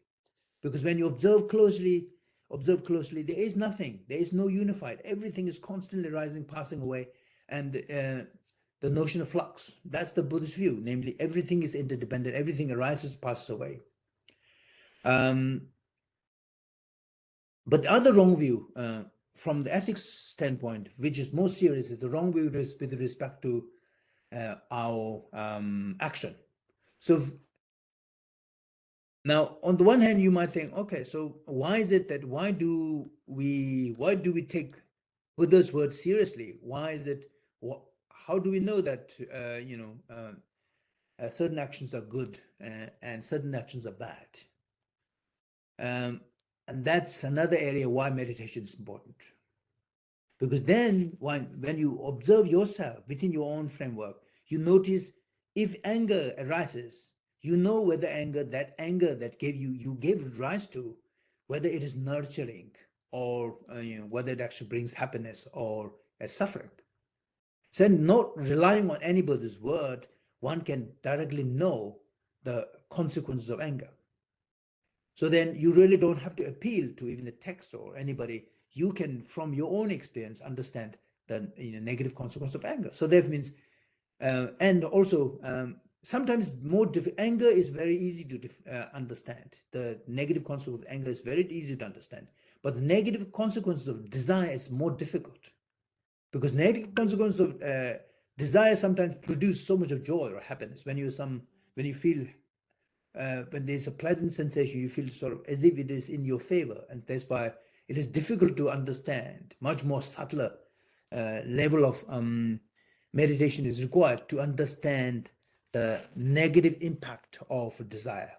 Speaker 1: Because when you observe closely, there is nothing. There is no unified. Everything is constantly rising, passing away. And the notion of flux, that's the Buddhist view. Namely, everything is interdependent. Everything arises, passes away. But the other wrong view, from the ethics standpoint, which is more serious, is the wrong view with respect to our action. So now, on the one hand, you might think, okay, so why is it that why do we take Buddha's word seriously? Why is it? How do we know that certain actions are good and certain actions are bad? And that's another area why meditation is important. Because then, when you observe yourself within your own framework, you notice if anger arises, you know whether that anger that you gave rise to, whether it is nurturing or whether it actually brings happiness or suffering. So not relying on anybody's word, one can directly know the consequences of anger. So then you really don't have to appeal to even the text or anybody. You can, from your own experience, understand the negative consequence of anger. So that means, and also sometimes anger is very easy to understand. The negative consequence of anger is very easy to understand, but the negative consequences of desire is more difficult, because negative consequences of desire sometimes produce so much of joy or happiness. When you feel when there's a pleasant sensation, you feel sort of as if it is in your favor, and that's why it is difficult to understand. Much more subtler level of meditation is required to understand the negative impact of desire,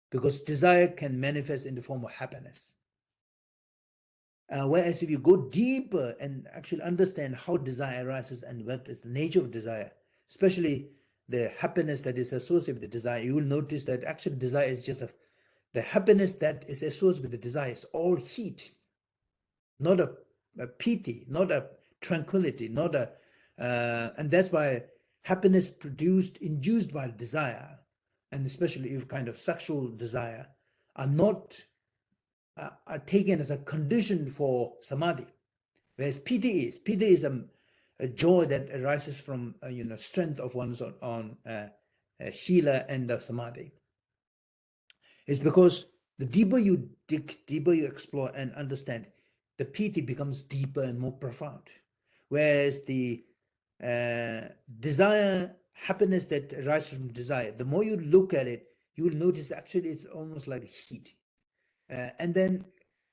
Speaker 1: because desire can manifest in the form of happiness. Whereas if you go deeper and actually understand how desire arises and what is the nature of desire, especially the happiness that is associated with the desire, you will notice that actually desire is just the happiness that is associated with the desire is all heat, not a piti, not a tranquility, not a, and that's why happiness induced by desire, and especially if kind of sexual desire, are not are taken as a condition for samadhi, whereas piti is a joy that arises from strength of one's own shila and the samadhi. It's because the deeper you dig, deeper you explore and understand, the piti becomes deeper and more profound, whereas the desire, happiness that arises from desire, the more you look at it, you will notice actually it's almost like heat. And then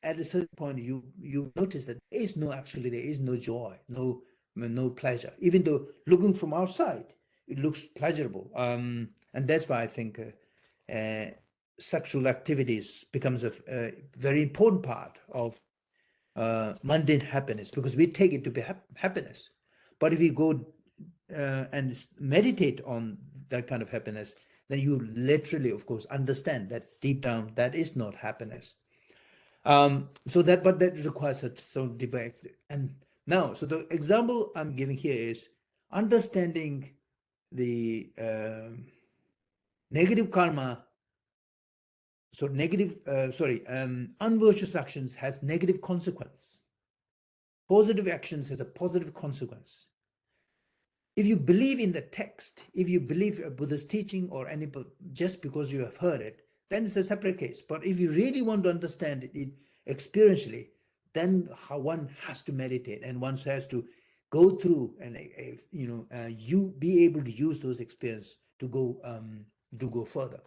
Speaker 1: at a certain point, you notice that there is no joy, no no pleasure, even though looking from outside, it looks pleasurable. And that's why I think sexual activities becomes a very important part of mundane happiness, because we take it to be happiness. But if you go and meditate on that kind of happiness, then you literally, of course, understand that deep down that is not happiness. But that requires some debate. And now, so the example I'm giving here is understanding the negative karma. So unvirtuous actions has negative consequence. Positive actions has a positive consequence. If you believe in the text, if you believe a Buddha's teaching or any, just because you have heard it, then it's a separate case. But if you really want to understand it experientially, then one has to meditate, and one has to go through and you be able to use those experiences to go further.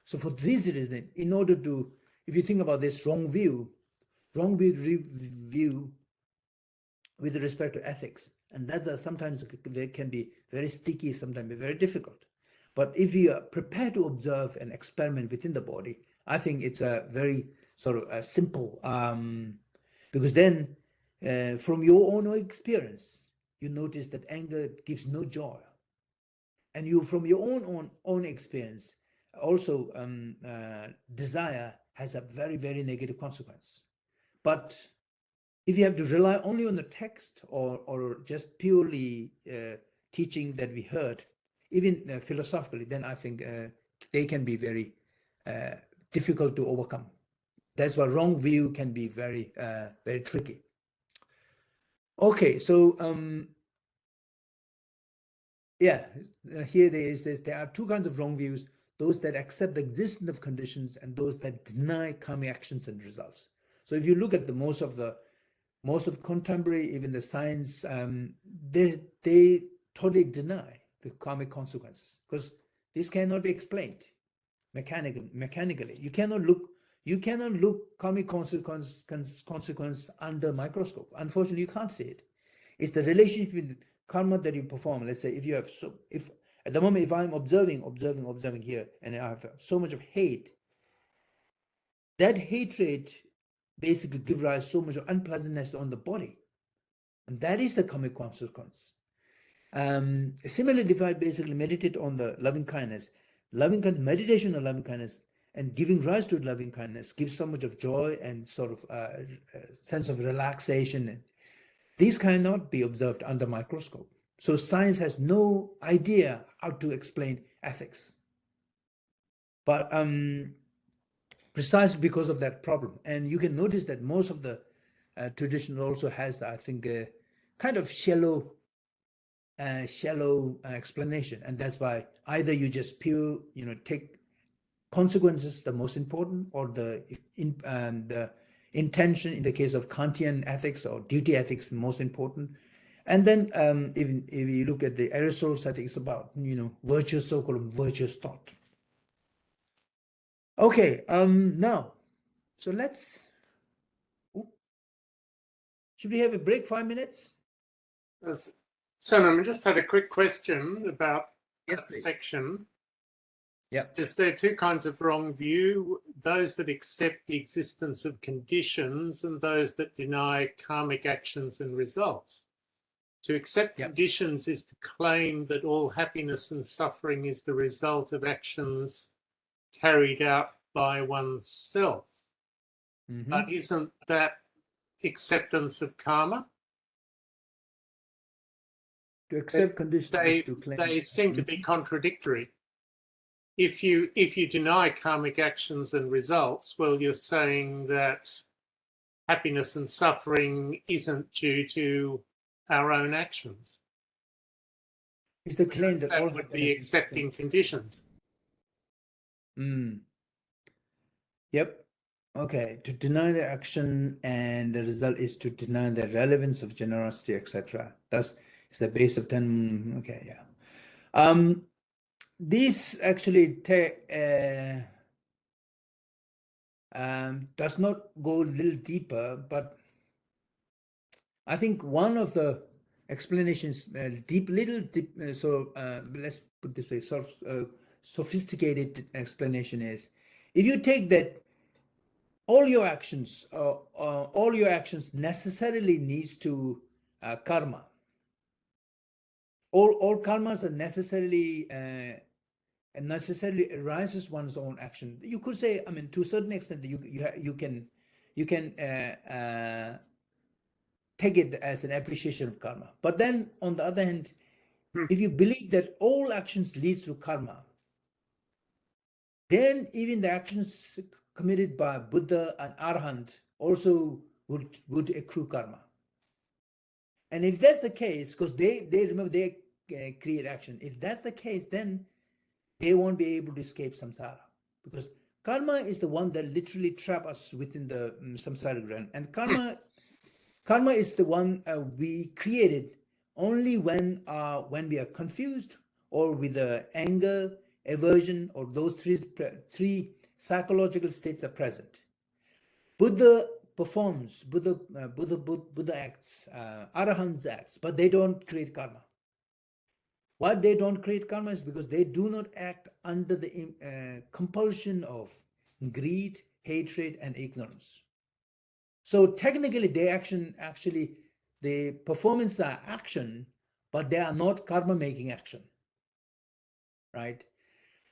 Speaker 1: So for this reason, in order to, if you think about this wrong view with respect to ethics, and that's sometimes they can be very sticky, sometimes very difficult. But if you are prepared to observe and experiment within the body, I think it's a very sort of a simple, because then from your own experience, you notice that anger gives no joy. And you, from your own experience, also desire has a very, very negative consequence. But if you have to rely only on the text or just purely teaching that we heard, even philosophically, then I think they can be very difficult to overcome. That's why wrong view can be very, very tricky. Okay, so yeah, here there are two kinds of wrong views: those that accept the existence of conditions and those that deny karmic actions and results. So if you look at the most of contemporary, even the science, they totally deny the karmic consequences, because this cannot be explained mechanically. You cannot look karmic consequence under microscope. Unfortunately, you can't see it. It's the relationship with karma that you perform. Let's say if at the moment, if I'm observing here, and I have so much of hate, that hatred basically gives rise so much of unpleasantness on the body, and that is the karmic consequence. Similarly, if I basically meditate on the loving kindness, meditation on loving kindness and giving rise to loving kindness gives so much of joy and sort of a sense of relaxation. These cannot be observed under microscope. So science has no idea how to explain ethics. But precisely because of that problem, and you can notice that most of the tradition also has, I think, a kind of shallow explanation, and that's why either you just take consequences the most important, or the intention in the case of Kantian ethics or duty ethics the most important. And then even if you look at the Aristotle's ethics, about virtuous, so-called virtuous thought. Okay, now, so should we have a break, 5 minutes?
Speaker 4: Sonam, I just had a quick question about
Speaker 1: Yes,
Speaker 4: that
Speaker 1: please.
Speaker 4: section.
Speaker 1: Yeah.
Speaker 4: Is there two kinds of wrong view, those that accept the existence of conditions and those that deny karmic actions and results? To accept conditions is to claim that all happiness and suffering is the result of actions carried out by oneself.
Speaker 1: Mm-hmm.
Speaker 4: But isn't that acceptance of karma?
Speaker 1: To accept conditions is to claim.
Speaker 4: They seem to be contradictory. If you deny karmic actions and results, well, you're saying that happiness and suffering isn't due to our own actions.
Speaker 1: It's the claim that all
Speaker 4: would be accepting conditions.
Speaker 1: Yep. Okay. To deny the action and the result is to deny the relevance of generosity, etc. Thus, it's the base of 10. Okay. Yeah. This actually does not go a little deeper, but I think one of the explanations, so let's put this way, sort of sophisticated explanation is, if you take that all your actions necessarily needs to karma. All karmas are necessarily arises one's own action. You could say, I mean, to a certain extent, you can take it as an appreciation of karma. But then, on the other hand, if you believe that all actions leads to karma, then even the actions committed by Buddha and Arahant also would accrue karma. And if that's the case, because they remember they create action, if that's the case, then they won't be able to escape samsara, because karma is the one that literally traps us within the samsara ground, and karma is the one we created only when we are confused, or with anger, aversion, or those three psychological states are present. Buddha performs, Buddha acts, Arahants acts, but they don't create karma. Why they don't create karma is because they do not act under the compulsion of greed, hatred, and ignorance. So technically, the performance are action, but they are not karma-making action, right?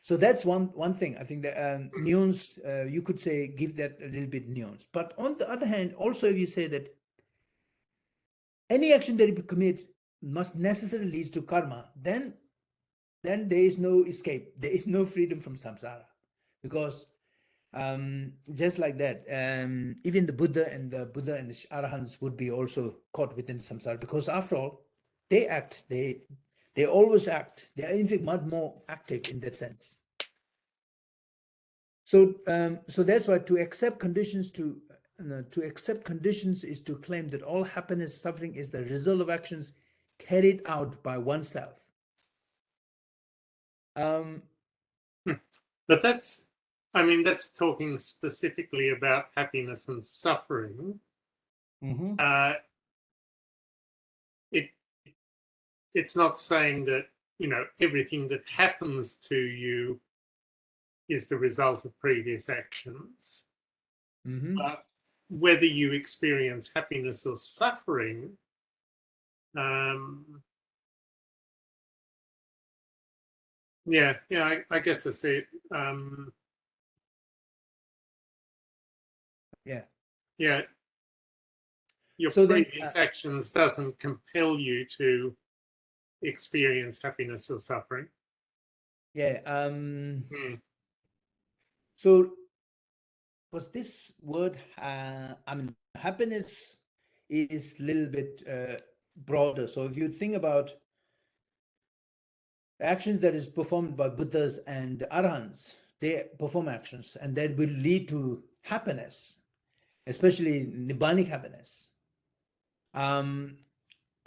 Speaker 1: So that's one thing. I think that nuance, you could say, give that a little bit nuance. But on the other hand, also if you say that any action that you commit must necessarily lead to karma, then there is no escape. There is no freedom from samsara, because just like that, even the Buddha and the Arahants would be also caught within samsara, because after all, they act. They always act. They are in fact much more active in that sense. So that's why to accept conditions is to claim that all happiness, suffering is the result of actions carried out by oneself.
Speaker 4: But that's talking specifically about happiness and suffering. It's not saying that, everything that happens to you is the result of previous actions. But whether you experience happiness or suffering, I guess that's it. Your previous actions doesn't compel you to experience happiness or suffering.
Speaker 1: So, because this word, happiness is a little bit broader. So if you think about actions that is performed by Buddhas and Arahants, they perform actions and that will lead to happiness, especially nibbanic happiness.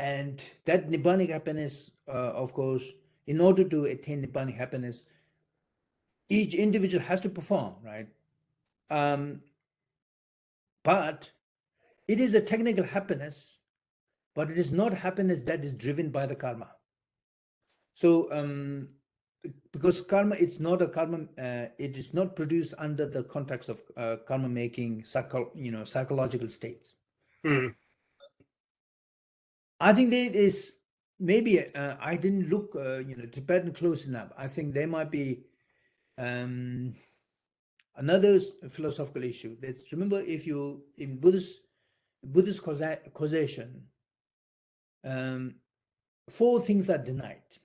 Speaker 1: And that nibbanic happiness, of course, in order to attain nibbanic happiness, each individual has to perform, right? But it is a technical happiness, but it is not happiness that is driven by the karma. So, because karma, it's not a karma, it is not produced under the context of karma making psychological states. I think there is maybe I didn't look Tibetan close enough. I think there might be another philosophical issue. That's, remember, if you in Buddhist causation, 4 things are denied.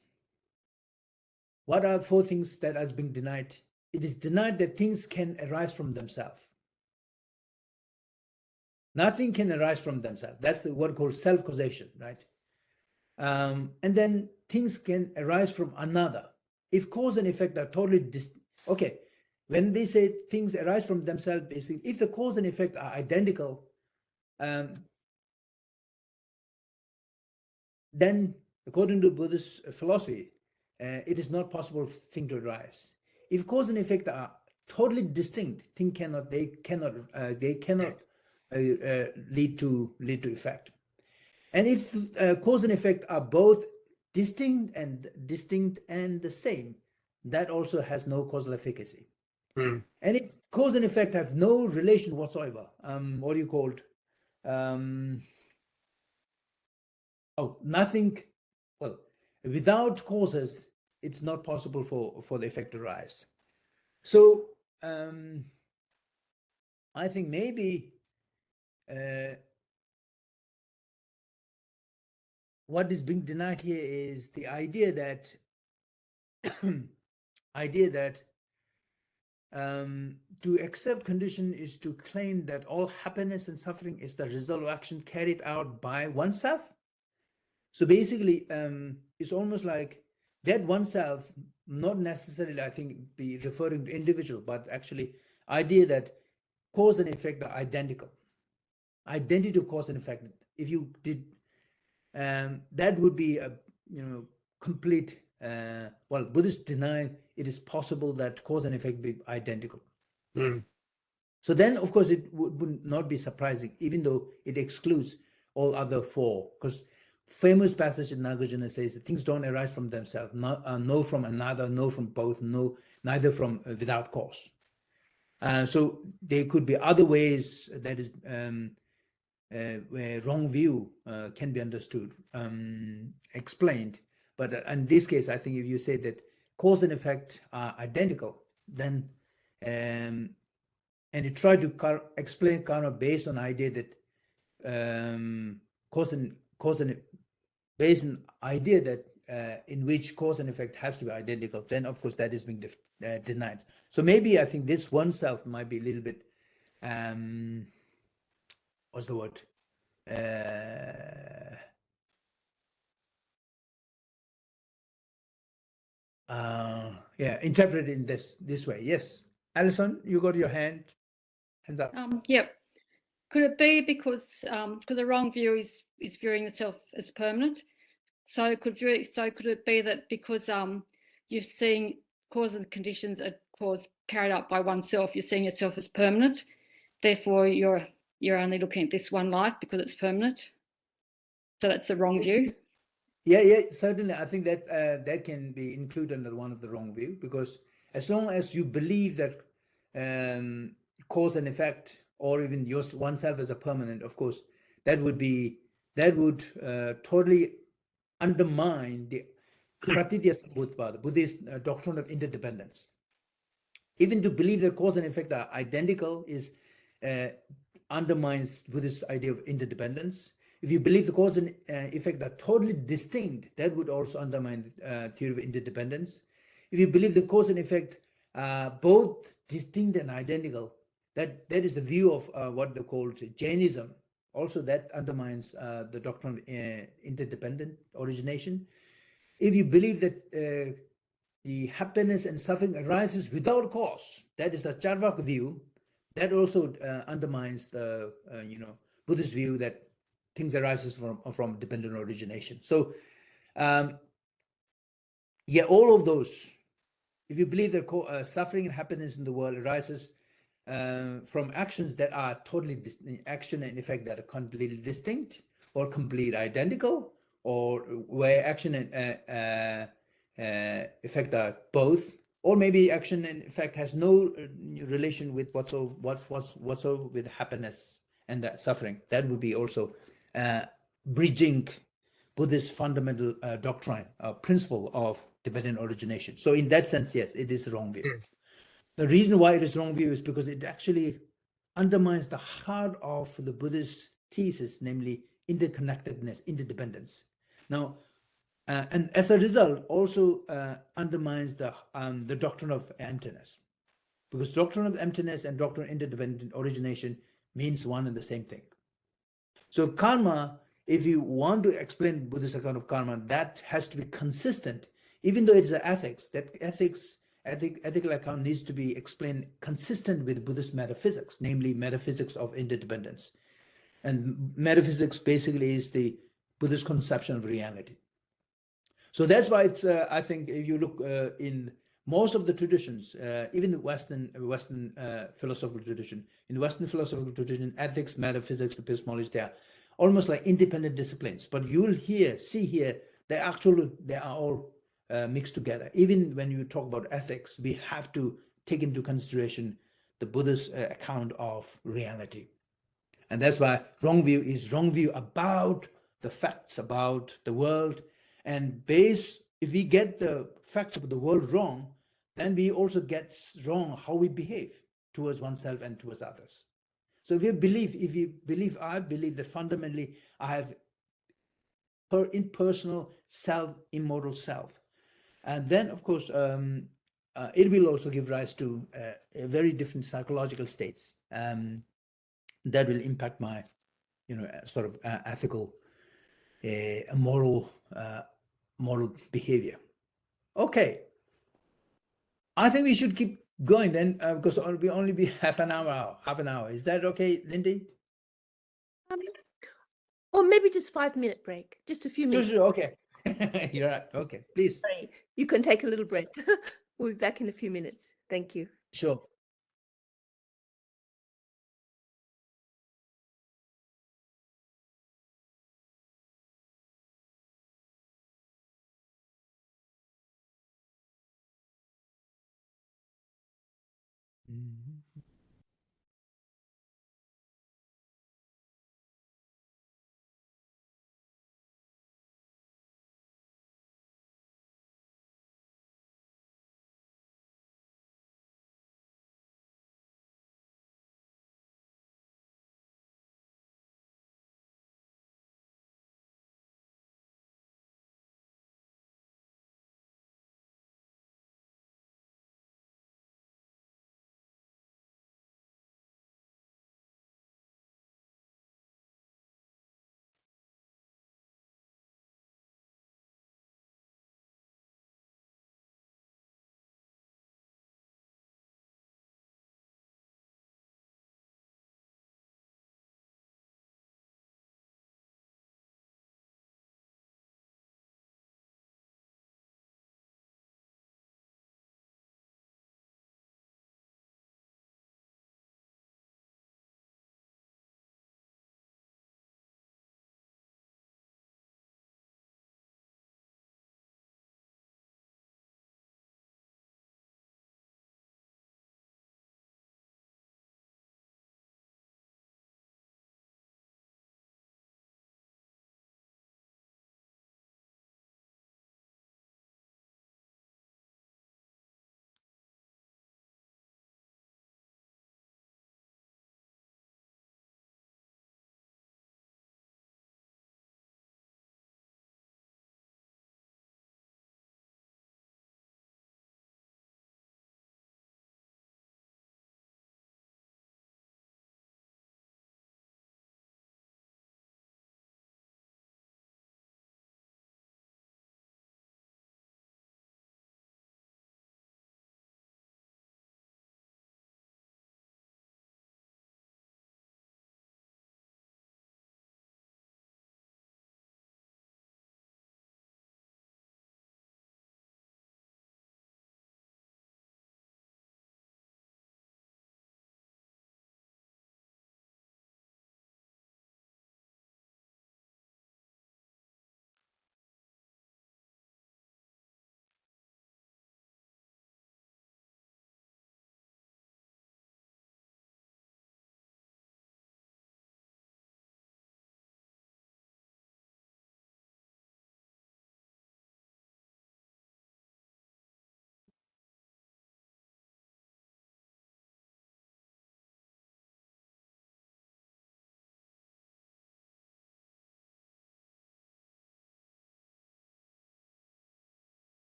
Speaker 1: What are 4 things that are being denied? It is denied that things can arise from themselves. Nothing can arise from themselves. That's the word called self-causation, right? And then things can arise from another. If cause and effect are totally okay, when they say things arise from themselves, basically, if the cause and effect are identical, then according to Buddhist philosophy, it is not possible for thing to arise. If cause and effect are totally distinct, they cannot lead to effect. And if cause and effect are both distinct and the same, that also has no causal efficacy.
Speaker 4: Hmm.
Speaker 1: And if cause and effect have no relation whatsoever, what do you call it? Nothing. Well, without causes, it's not possible for the effect to arise. So I think maybe what is being denied here is the idea that to accept condition is to claim that all happiness and suffering is the result of action carried out by oneself. So basically, it's almost like that oneself, not necessarily, I think, be referring to individual, but actually idea that cause and effect are identical. Identity of cause and effect. If you did, that would be a complete. Well, Buddhists deny it is possible that cause and effect be identical.
Speaker 4: Mm.
Speaker 1: So then, of course, it would not be surprising, even though it excludes all other four, because famous passage in Nagarjuna says that things don't arise from themselves, no from another, no from both, no, neither from without cause. So there could be other ways that is where wrong view can be understood, explained. But in this case, I think if you say that cause and effect are identical, then and you try to explain karma based on idea that cause and based on idea that in which cause and effect has to be identical, then of course that is being denied. So maybe I think this oneself might be a little bit what's the word? Interpreted in this way. Yes, Alison, you got your hands up.
Speaker 5: Yeah. Could it be because a wrong view is viewing itself as permanent? So could it be that because you're seeing cause and conditions are carried out by oneself, you're seeing yourself as permanent, therefore you're only looking at this one life because it's permanent? So that's the wrong view.
Speaker 1: Yeah, certainly. I think that that can be included under one of the wrong view, because as long as you believe that cause and effect, or even oneself as a permanent, of course, that would totally undermine the Pratitya the Buddhist doctrine of interdependence. Even to believe that cause and effect are identical is undermines Buddhist idea of interdependence. If you believe the cause and effect are totally distinct, that would also undermine the theory of interdependence. If you believe the cause and effect are both distinct and identical, that is the view of what they call Jainism. Also, that undermines the doctrine of interdependent origination. If you believe that the happiness and suffering arises without cause, that is the Charvaka view, that also undermines the Buddhist view that things arises from dependent origination. So all of those, if you believe that suffering and happiness in the world arises from actions that are totally action and effect that are completely distinct or completely identical, or where action and effect are both, or maybe action and effect has no relation with whatsoever with happiness and that suffering, that would be also bridging Buddhist fundamental doctrine, principle of dependent origination. So in that sense, yes, it is a wrong view. The reason why it is wrong view is because it actually undermines the heart of the Buddhist thesis, namely interconnectedness, interdependence. Now, and as a result, also undermines the doctrine of emptiness, because doctrine of emptiness and doctrine of interdependent origination means one and the same thing. So karma, if you want to explain Buddhist account of karma, that has to be consistent, even though it's an ethics. That ethical account needs to be explained consistent with Buddhist metaphysics, namely metaphysics of interdependence. And metaphysics basically is the Buddhist conception of reality. So that's why it's, I think, if you look in most of the traditions, even the Western philosophical tradition, in Western philosophical tradition, ethics, metaphysics, epistemology, they are almost like independent disciplines, but you'll see here, they are all mixed together. Even when you talk about ethics, we have to take into consideration the Buddha's account of reality. And that's why wrong view is wrong view about the facts about the world. And if we get the facts of the world wrong, then we also get wrong how we behave towards oneself and towards others. So I believe that fundamentally I have impersonal self, immortal self. And then, of course, it will also give rise to very different psychological states that will impact my, sort of ethical, moral behavior. Okay, I think we should keep going then, because we only be half an hour. Is that okay, Lindy?
Speaker 2: Or maybe just 5-minute break, just a few minutes.
Speaker 1: Sure, okay. You're right. Okay, please.
Speaker 2: Sorry, you can take a little breath. We'll be back in a few minutes. Thank you.
Speaker 1: Sure.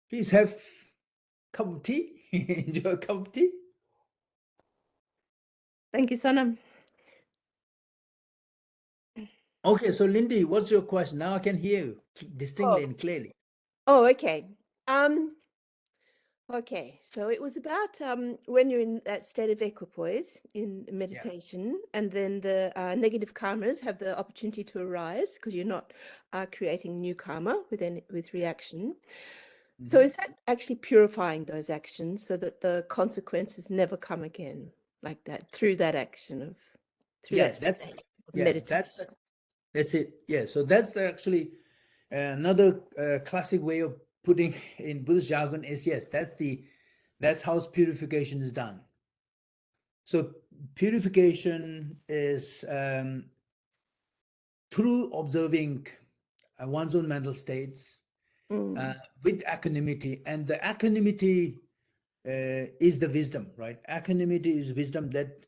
Speaker 1: Please have a cup of tea. Enjoy a cup of tea.
Speaker 2: Thank you, Sonam.
Speaker 1: Okay, so Lindy, what's your question? Now I can hear you distinctly and clearly.
Speaker 2: Oh, okay. Okay, so it was about when you're in that state of equipoise in meditation, and then the negative karmas have the opportunity to arise because you're not creating new karma with reaction. So is that actually purifying those actions so that the consequences never come again like that through that action of
Speaker 1: That's
Speaker 2: meditation?
Speaker 1: that's it. Yeah, so that's actually another classic way of putting in Buddhist jargon is yes, that's how purification is done. So purification is through observing one's own mental states with equanimity, and the equanimity is the wisdom, right? Equanimity is wisdom that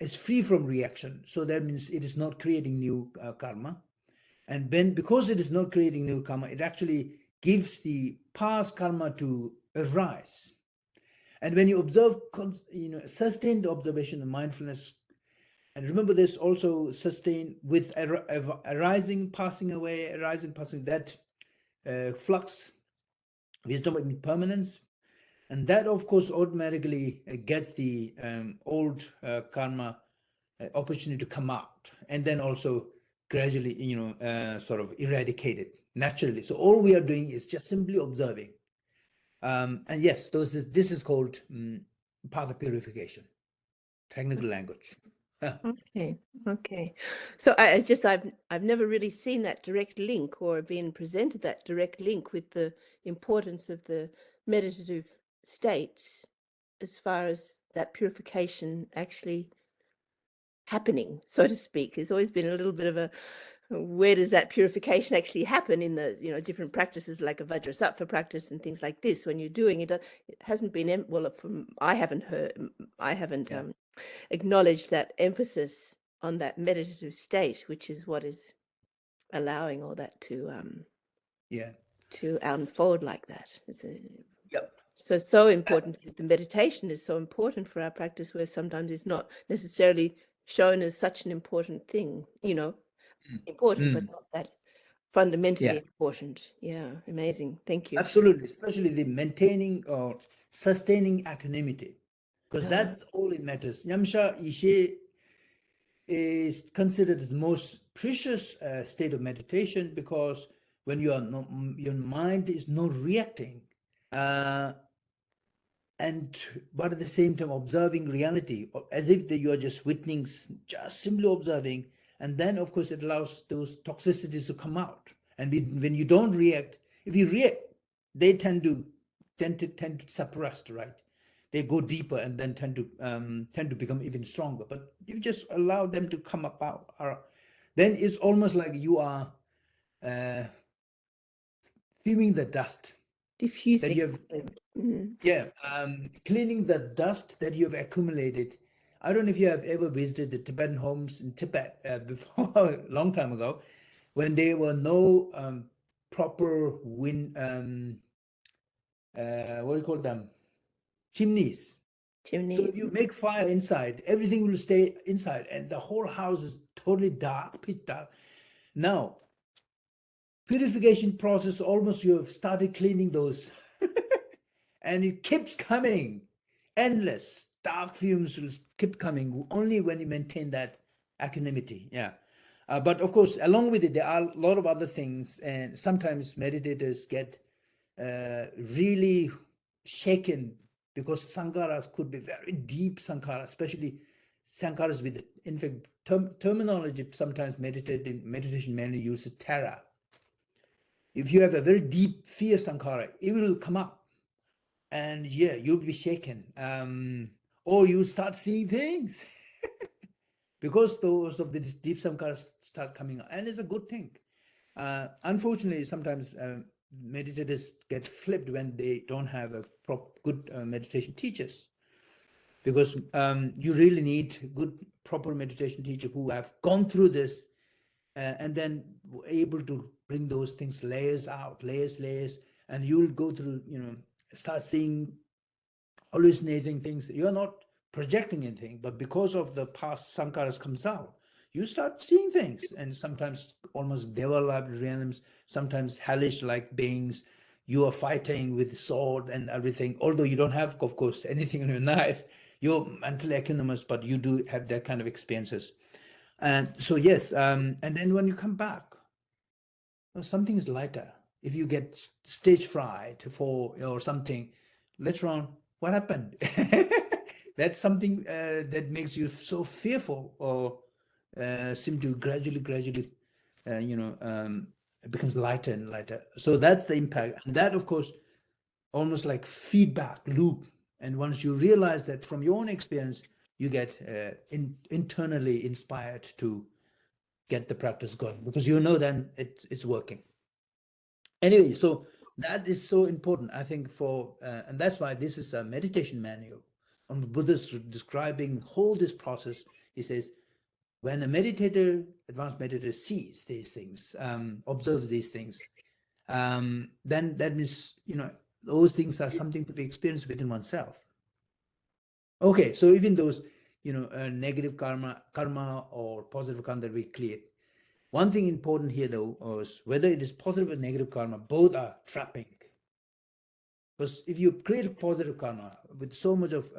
Speaker 1: is free from reaction. So that means it is not creating new karma. And then because it is not creating new karma, it actually gives the past karma to arise. And when you observe, sustained observation and mindfulness, and remember this also sustained with arising, passing away, arising, passing, that flux, wisdom of impermanence. And that, of course, automatically gets the old karma opportunity to come out, and then also gradually, sort of eradicate it naturally. So all we are doing is just simply observing. And yes, this is called path of purification, technical language.
Speaker 2: Okay. So I've never really seen that direct link or been presented that direct link with the importance of the meditative states as far as that purification actually happening, so to speak. There's always been a little bit of a, where does that purification actually happen in the different practices like a Vajrasattva practice and things like this? When you're doing it, it hasn't been I haven't acknowledged that emphasis on that meditative state, which is what is allowing all that to unfold like that. So important. The meditation is so important for our practice, where sometimes it's not necessarily shown as such an important thing, important, but not that fundamentally important. Yeah, amazing. Thank you.
Speaker 1: Absolutely, especially the maintaining or sustaining equanimity, because that's all it matters. Yamsha Ishe is considered the most precious state of meditation, because when your mind is not reacting, but at the same time observing reality, as if you are just witnessing, just simply observing, and then of course it allows those toxicities to come out. And when you don't react, if you react, they tend to suppress, right? They go deeper and then tend to become even stronger. But you just allow them to come about, then it's almost like you are fuming the dust.
Speaker 2: Diffusing.
Speaker 1: That you have, cleaning the dust that you have accumulated. I don't know if you have ever visited the Tibetan homes in Tibet before, a long time ago, when there were no proper wind, what do you call them? Chimneys. So if you make fire inside, everything will stay inside, and the whole house is totally dark, pitch dark. Now, purification process, almost you have started cleaning those, and it keeps coming, endless dark fumes will keep coming only when you maintain that equanimity. But of course, along with it, there are a lot of other things, and sometimes meditators get really shaken, because sankharas could be very deep sankharas, especially sankharas with, in fact, terminology sometimes meditation mainly uses terror. If you have a very deep fear sankhara, it will come up, and you'll be shaken, or you start seeing things because those of the deep sankharas start coming up, and it's a good thing. Unfortunately, sometimes meditators get flipped when they don't have a good meditation teachers, because you really need good, proper meditation teacher who have gone through this and then able to bring those things layers out, layers, and you'll go through, start seeing hallucinating things. You're not projecting anything, but because of the past sankaras comes out, you start seeing things, and sometimes almost devil-like realms, sometimes hellish-like beings. You are fighting with sword and everything, although you don't have, of course, anything on your knife. You're mentally equanimous, but you do have that kind of experiences. And so, yes, and then when you come back, something is lighter. If you get stage fright or something, later on, what happened? That's something that makes you so fearful, or seem to gradually, it becomes lighter and lighter. So that's the impact. And that, of course, almost like feedback loop. And once you realize that from your own experience, you get internally inspired to get the practice going, because then it's working. Anyway, so that is so important, I think, and that's why this is a meditation manual. On the Buddha's describing this process, he says, when a advanced meditator sees these things, observes these things, then that means, those things are something to be experienced within oneself. Okay, so even those, negative karma or positive karma that we create, one thing important here, though, is whether it is positive or negative karma, both are trapping. Because if you create a positive karma with so much of,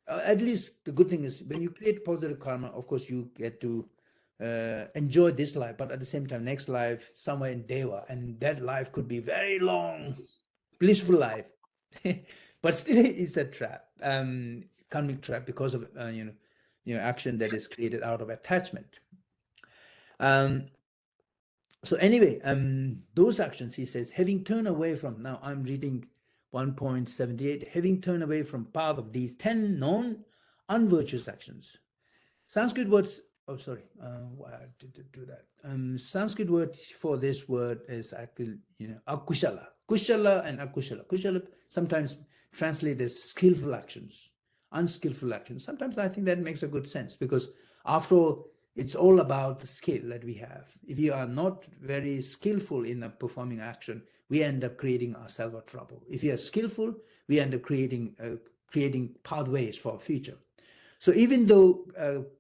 Speaker 1: at least the good thing is when you create positive karma, of course, you get to enjoy this life, but at the same time, next life, somewhere in Deva, and that life could be very long, blissful life. But still, it's a trap, karmic trap, because of, action that is created out of attachment. So anyway, those actions, he says, having turned away from, now I'm reading 1.78, having turned away from path of these 10 non-unvirtuous actions. Sanskrit words, why did I do that? Sanskrit word for this word is actually, akushala. Kushala and akushala. Kushala sometimes translated as skillful actions, unskillful actions. Sometimes I think that makes a good sense, because after all, it's all about the skill that we have. If you are not very skillful in performing action, we end up creating ourselves a trouble. If you are skillful, we end up creating pathways for our future. So even though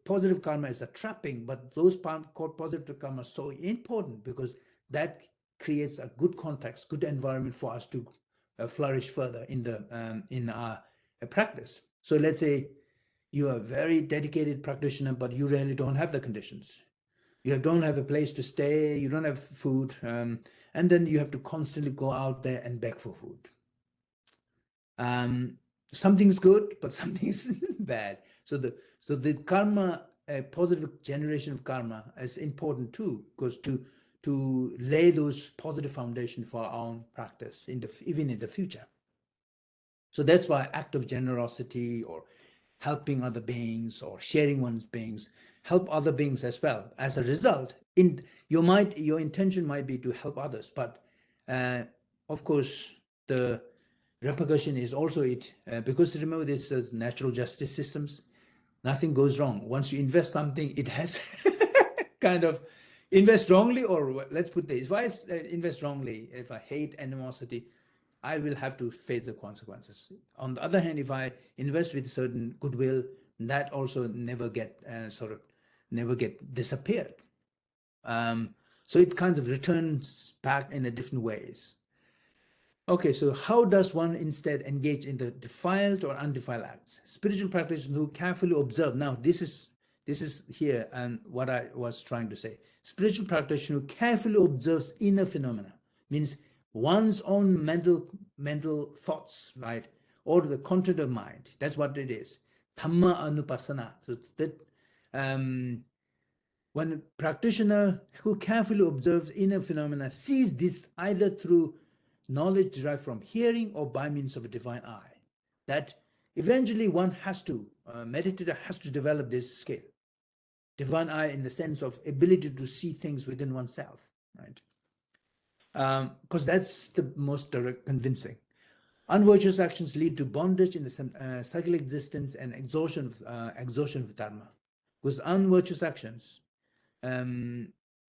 Speaker 1: positive karma is a trapping, but those positive karma are so important, because that creates a good context, good environment for us to flourish further in our practice. So let's say you are a very dedicated practitioner, but you really don't have the conditions. You don't have a place to stay, you don't have food, and then you have to constantly go out there and beg for food. Something's good, but something's bad. So the karma, a positive generation of karma, is important too, because to lay those positive foundations for our own practice even in the future. So that's why act of generosity, or helping other beings, or sharing one's beings, help other beings as well. As a result, your intention might be to help others, but of course the repercussion is also because remember, this is natural justice systems. Nothing goes wrong. Once you invest something, it has kind of invest wrongly, or let's put this: if I invest wrongly, if I hate animosity, I will have to face the consequences. On the other hand, if I invest with certain goodwill, that also never get disappeared. So it kind of returns back in a different ways. Okay, so how does one instead engage in the defiled or undefiled acts? Spiritual practitioners who carefully observe. Now, this is here and what I was trying to say. Spiritual practitioner who carefully observes inner phenomena, means one's own mental thoughts, right, or the content of mind. That's what it is. Dhamma anupassana. So that when a practitioner who carefully observes inner phenomena sees this either through knowledge derived from hearing or by means of a divine eye, that eventually one has to, meditator has to develop this skill. Divine eye in the sense of ability to see things within oneself, right? Because that's the most direct convincing. Unvirtuous actions lead to bondage in the cyclic existence and exhaustion of dharma. Because unvirtuous actions,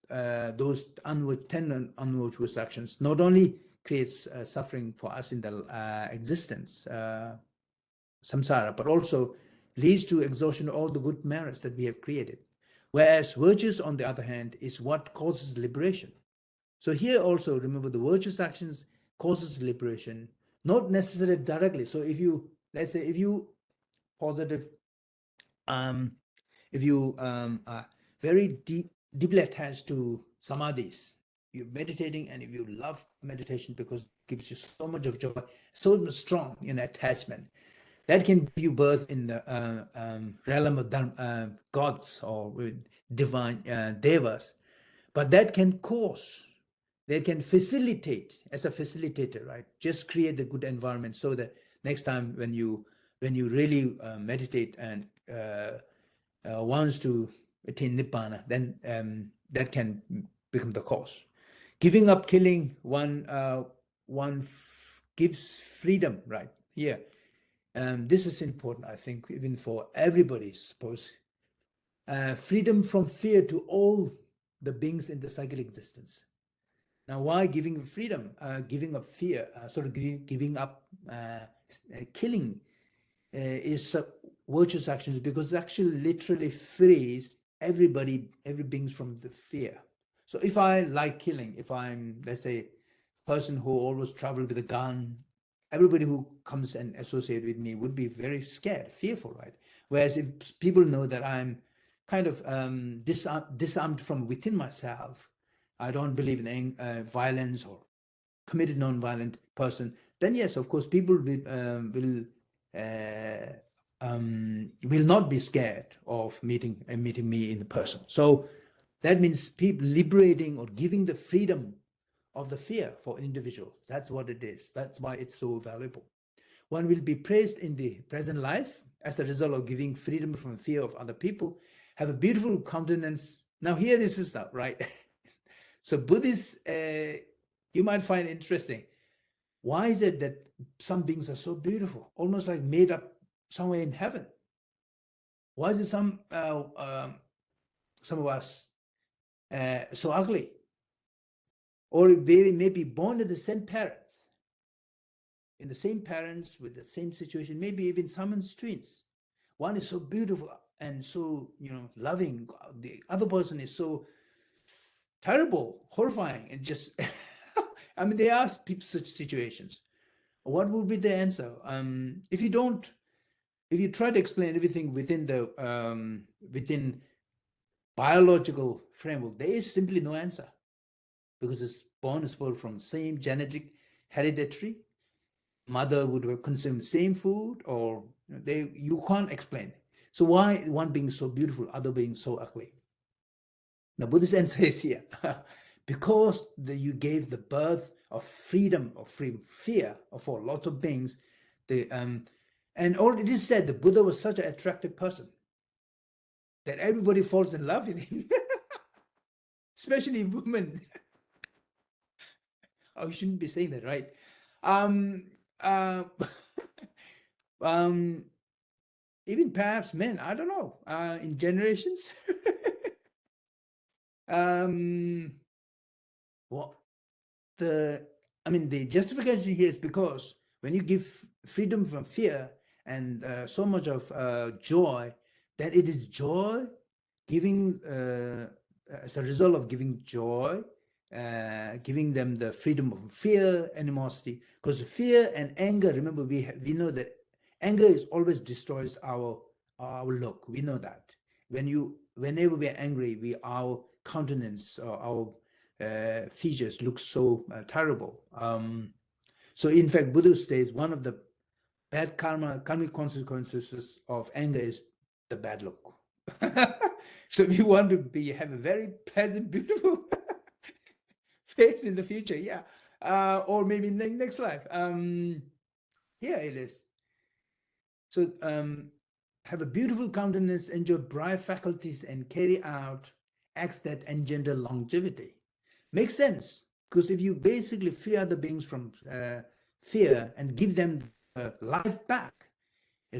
Speaker 1: those unwatched, 10 unwatched actions not only creates suffering for us in the existence, samsara, but also leads to exhaustion of all the good merits that we have created. Whereas virtues, on the other hand, is what causes liberation. So here also, remember, the virtuous actions causes liberation, not necessarily directly. So if you, let's say, if you positive, if you are very deeply attached to samadhis, you're meditating, and if you love meditation because it gives you so much of joy, so strong in attachment, that can give you birth in the realm of gods or divine devas. But that can cause, they can facilitate, as a facilitator, right? Just create the good environment so that next time when you really meditate and wants to attain nibbana, then that can become the cause. Giving up killing gives freedom, right? Yeah. This is important, I think, even for everybody, suppose. Freedom from fear to all the beings in the cyclic existence. Now, why giving freedom? Giving up fear, giving up killing is virtuous actions, because it actually literally frees every beings from the fear. So if I like killing, if I'm, let's say, person who always travel with a gun, everybody who comes and associate with me would be very scared, fearful, right? Whereas if people know that I'm kind of disarmed from within myself, I don't believe in violence or committed non-violent person, then yes, of course, people will not be scared of meeting me in person. So that means people liberating or giving the freedom of the fear for individuals. That's what it is. That's why it's so valuable. One will be praised in the present life as a result of giving freedom from fear of other people, have a beautiful countenance. Now here this is stuff, right? So Buddhists, you might find interesting. Why is it that some beings are so beautiful, almost like made up somewhere in heaven? Why is it some of us so ugly? Or they may be born to the same parents, in the same parents with the same situation, maybe even some twins. One is so beautiful and so, loving. The other person is so terrible, horrifying, and just, I mean, they ask people such situations. What would be the answer? If you try to explain everything within the within biological framework, there is simply no answer, because it's born as well from same genetic hereditary. Mother would have consumed same food, or you can't explain. So why one being so beautiful, other being so ugly? The Buddhist answer is here. Because you gave the birth of freedom, fear for lots of beings. And all it is said, the Buddha was such an attractive person that everybody falls in love with him, especially women. Oh, you shouldn't be saying that, right? Even perhaps men, I don't know, in generations. The justification here is because when you give freedom from fear and so much of joy, then it is joy giving, as a result of giving joy, giving them the freedom of fear, animosity, because fear and anger, remember, we know that anger always destroys our look. We know that whenever we are angry, our countenance or our features look so terrible. So in fact, Buddha says one of the bad karmic consequences of anger is the bad look. So if you want to have a very pleasant, beautiful face in the future, yeah, or maybe in the next life, yeah, it is. So have a beautiful countenance, enjoy bright faculties, and carry out acts that engender longevity. Makes sense, because if you basically free other beings from fear and give them life back,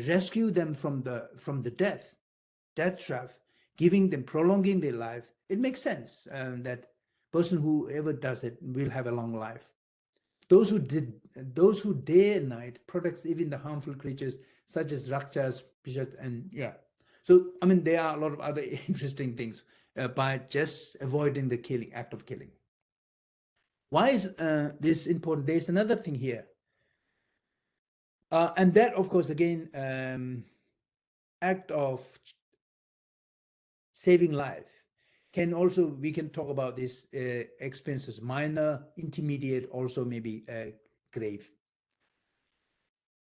Speaker 1: rescue them from the death trap, prolonging their life, it makes sense that person who ever does it will have a long life. Those who day and night protects even the harmful creatures such as rakshas, pishat, and yeah. So I mean, there are a lot of other interesting things by just avoiding the act of killing. Why is this important? There's another thing here, and that, of course, again, act of saving life can also, we can talk about this experiences, minor, intermediate, also maybe grave.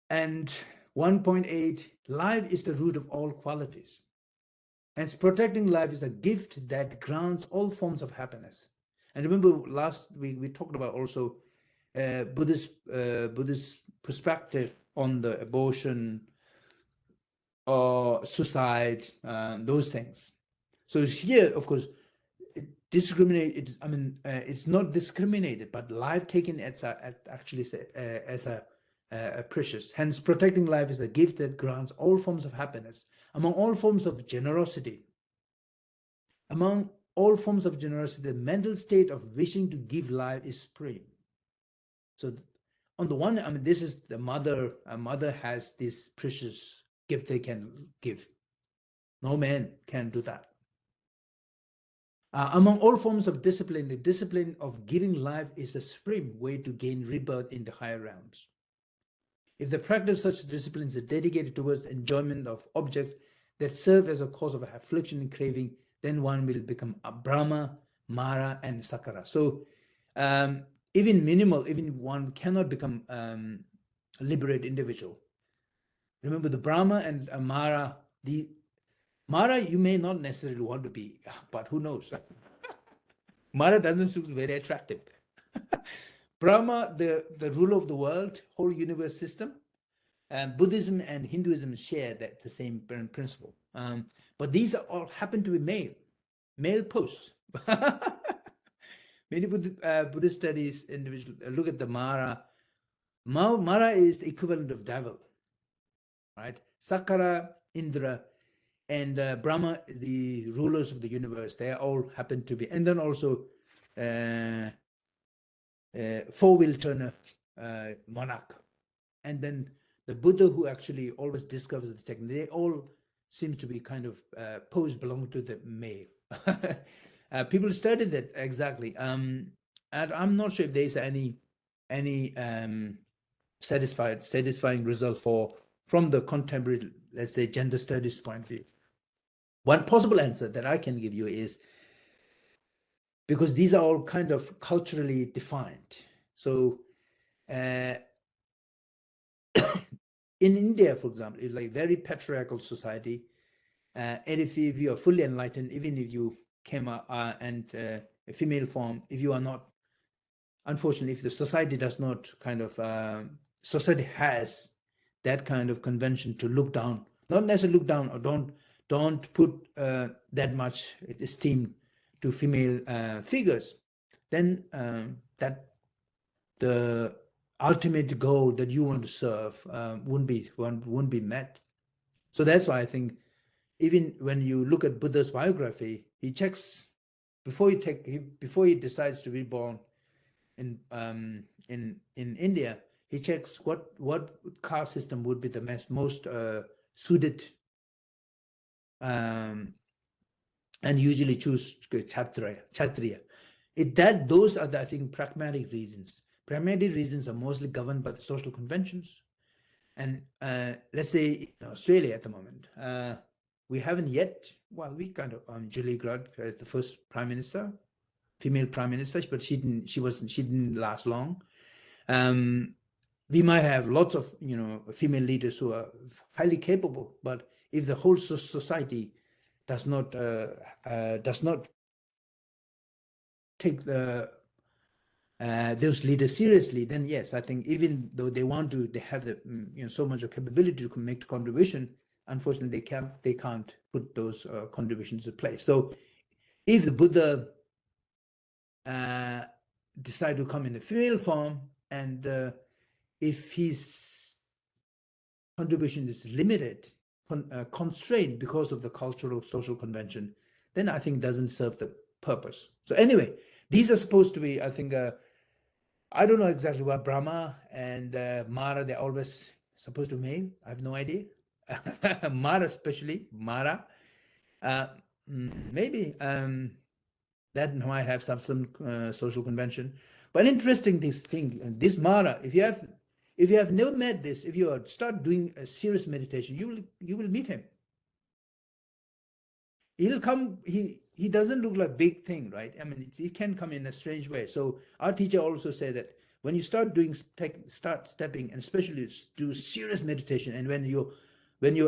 Speaker 1: And 1.8, life is the root of all qualities. Hence, protecting life is a gift that grants all forms of happiness. And remember, last week we talked about also Buddhist perspective on the abortion or suicide, those things. So here, of course, it's not discriminated, but life taken as a precious. Hence, protecting life is a gift that grants all forms of happiness, among all forms of generosity. Among all forms of generosity, the mental state of wishing to give life is supreme. So on the one, I mean, this is the mother. A mother has this precious gift they can give. No man can do that. Among all forms of discipline, the discipline of giving life is the supreme way to gain rebirth in the higher realms. If the practice of such disciplines is dedicated towards the enjoyment of objects that serve as a cause of affliction and craving, then one will become a Brahma, Mara, and Sakara. So even minimal, even one cannot become a liberated individual. Remember, the Brahma and Mara, the Mara you may not necessarily want to be, but who knows? Mara doesn't look very attractive. Brahma, the ruler of the world, whole universe system, Buddhism and Hinduism share the same principle. But these all happen to be male posts. Many Buddhist studies individual look at the Mara. Mara is the equivalent of devil, right? Sakara, Indra, and Brahma, the rulers of the universe, they all happen to be, and then also four-wheel turner monarch, and then the Buddha who actually always discovers the technique. They all seem to be kind of pose belong to the male. People studied that exactly, and I'm not sure if there's any satisfying result from the contemporary, let's say, gender studies point of view. One possible answer that I can give you is because these are all kind of culturally defined. So in India, for example, it's like very patriarchal society. And if you are fully enlightened, even if you came out and a female form, if you are not, unfortunately, if the society does not kind of, society has that kind of convention to look down, not necessarily look down, or don't put that much esteem to female figures, then that the ultimate goal that you want to serve wouldn't be met. So that's why I think even when you look at Buddha's biography, he checks before he decides to be born in India. He checks what caste system would be the most suited, and usually choose Kshatriya. Those are the, I think, pragmatic reasons. Pragmatic reasons are mostly governed by the social conventions. And let's say in Australia at the moment, we haven't yet, well, we kind of, Julie Gillard, the first prime minister, female prime minister, but she didn't last long. We might have lots of, female leaders who are highly capable, but if the whole society does not take those leaders seriously, then yes, I think even though they have so much of capability to make the contribution, unfortunately they can't put those contributions in place. So if the Buddha decide to come in a female form, and if his contribution is limited, constrained because of the cultural social convention, then I think doesn't serve purpose. So anyway, these are supposed to be, I think, I don't know exactly what Brahma and Mara, they're always supposed to be male. I have no idea. Mara especially, Mara. Maybe that might have some social convention. But interesting this Mara, if you have never met this, if you start doing a serious meditation, you will meet him. He'll come, he doesn't look like big thing, right? I mean, he can come in a strange way. So our teacher also said that when you start stepping, and especially do serious meditation, and when your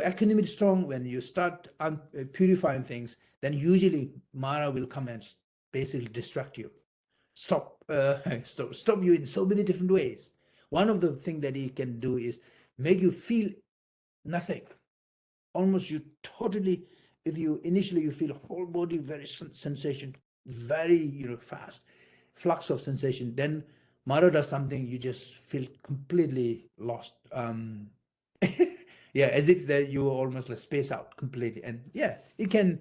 Speaker 1: equanimity is strong, when you start purifying things, then usually Mara will come and basically distract you, stop you in so many different ways. One of the things that he can do is make you feel nothing, almost you totally. If you initially you feel whole body very sensation, very fast flux of sensation, then Mara does something, you just feel completely lost. Yeah, as if that you almost like space out completely. And yeah, it can.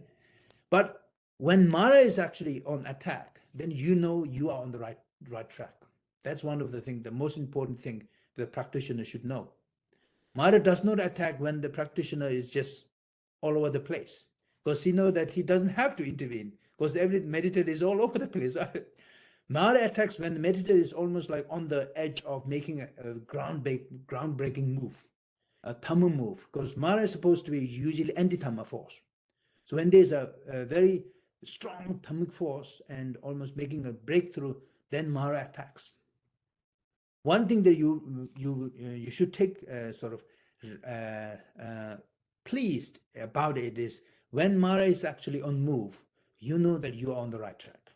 Speaker 1: But when Mara is actually on attack, then you are on the right track. That's one of the things, the most important thing the practitioner should know. Mara does not attack when the practitioner is just all over the place, because he knows that he doesn't have to intervene, because every meditator is all over the place. Mara attacks when the meditator is almost like on the edge of making a groundbreaking move, a Dhamma move, because Mara is supposed to be usually anti-Dhamma force. So when there's a very strong Dhammic force and almost making a breakthrough, then Mara attacks. One thing that you should take sort of pleased about it is when Mara is actually on move, you know that you are on the right track.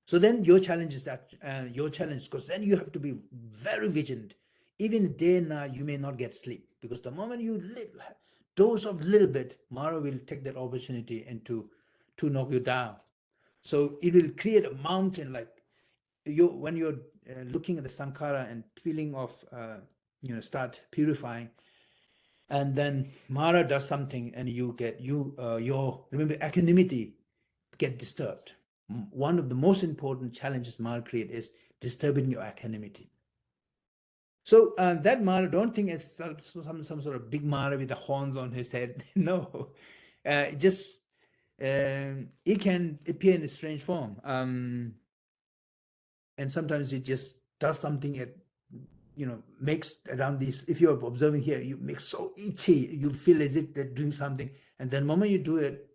Speaker 1: So then your challenge is because then you have to be very vigilant. Even day and night, you may not get sleep, because the moment you dose of little bit, Mara will take that opportunity and to knock you down. So it will create a mountain, like when you're looking at the sankhara and peeling off, start purifying, and then Mara does something, and you get your remember equanimity get disturbed. One of the most important challenges Mara create is disturbing your equanimity. So that Mara, don't think it's some sort of big Mara with the horns on his head. No, it can appear in a strange form, and sometimes it just does something. It makes around these. If you're observing here, you make so itchy. You feel as if they're doing something, and then the moment you do it,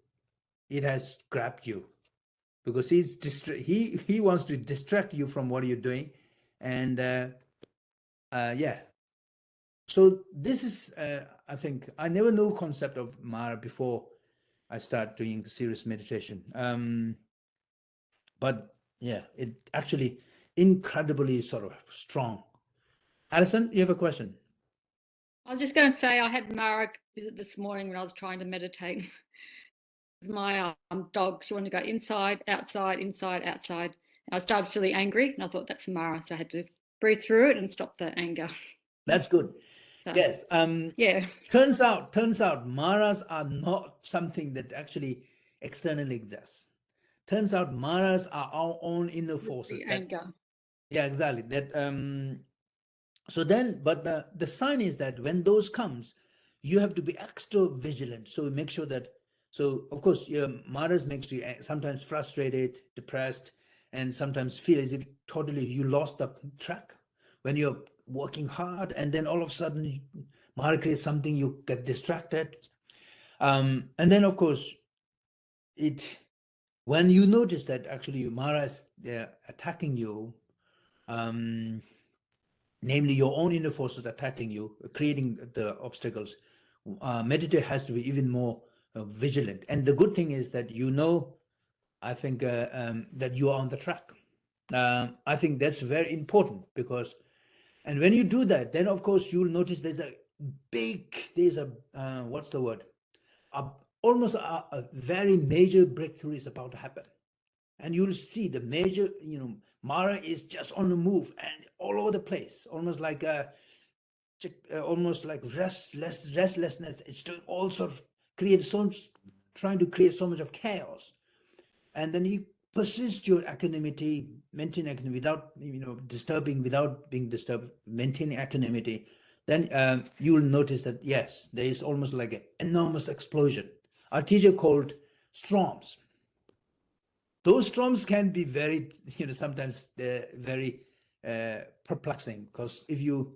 Speaker 1: it has grabbed you, because he wants to distract you from what you're doing, and yeah. So this is, I think, I never knew concept of Mara before I start doing serious meditation. But yeah, it actually incredibly sort of strong. Alison, you have a question?
Speaker 5: I was just going to say I had Mara visit this morning when I was trying to meditate. My dog, she wanted to go inside, outside, inside, outside. And I started feeling angry, and I thought that's Mara, so I had to breathe through it and stop the anger.
Speaker 1: That's good.
Speaker 5: So,
Speaker 1: yes.
Speaker 5: Yeah.
Speaker 1: Turns out Maras are not something that actually externally exists. Turns out Maras are our own inner forces.
Speaker 5: Anger.
Speaker 1: Yeah, exactly. That so then, but the sign is that when those comes, you have to be extra vigilant. So make sure that. So of course, your Maras makes you sometimes frustrated, depressed, and sometimes feel as if totally you lost the track when you're working hard, and then all of a sudden Mara creates something, you get distracted, and then of course when you notice that actually Mara is attacking you, namely your own inner forces attacking you, creating the obstacles, meditator has to be even more vigilant. And the good thing is that I think that you are on the track. I think that's very important, because and when you do that, then of course you'll notice there's a what's the word? Almost a very major breakthrough is about to happen. And you'll see the major, Mara is just on the move and all over the place, almost like restlessness. It's doing all sorts of trying to create so much of chaos. And then persist your equanimity, maintain equanimity without disturbing, without being disturbed, maintaining equanimity, then you will notice that yes, there is almost like an enormous explosion. Our teacher called storms. Those storms can be very, sometimes they're very perplexing, because if you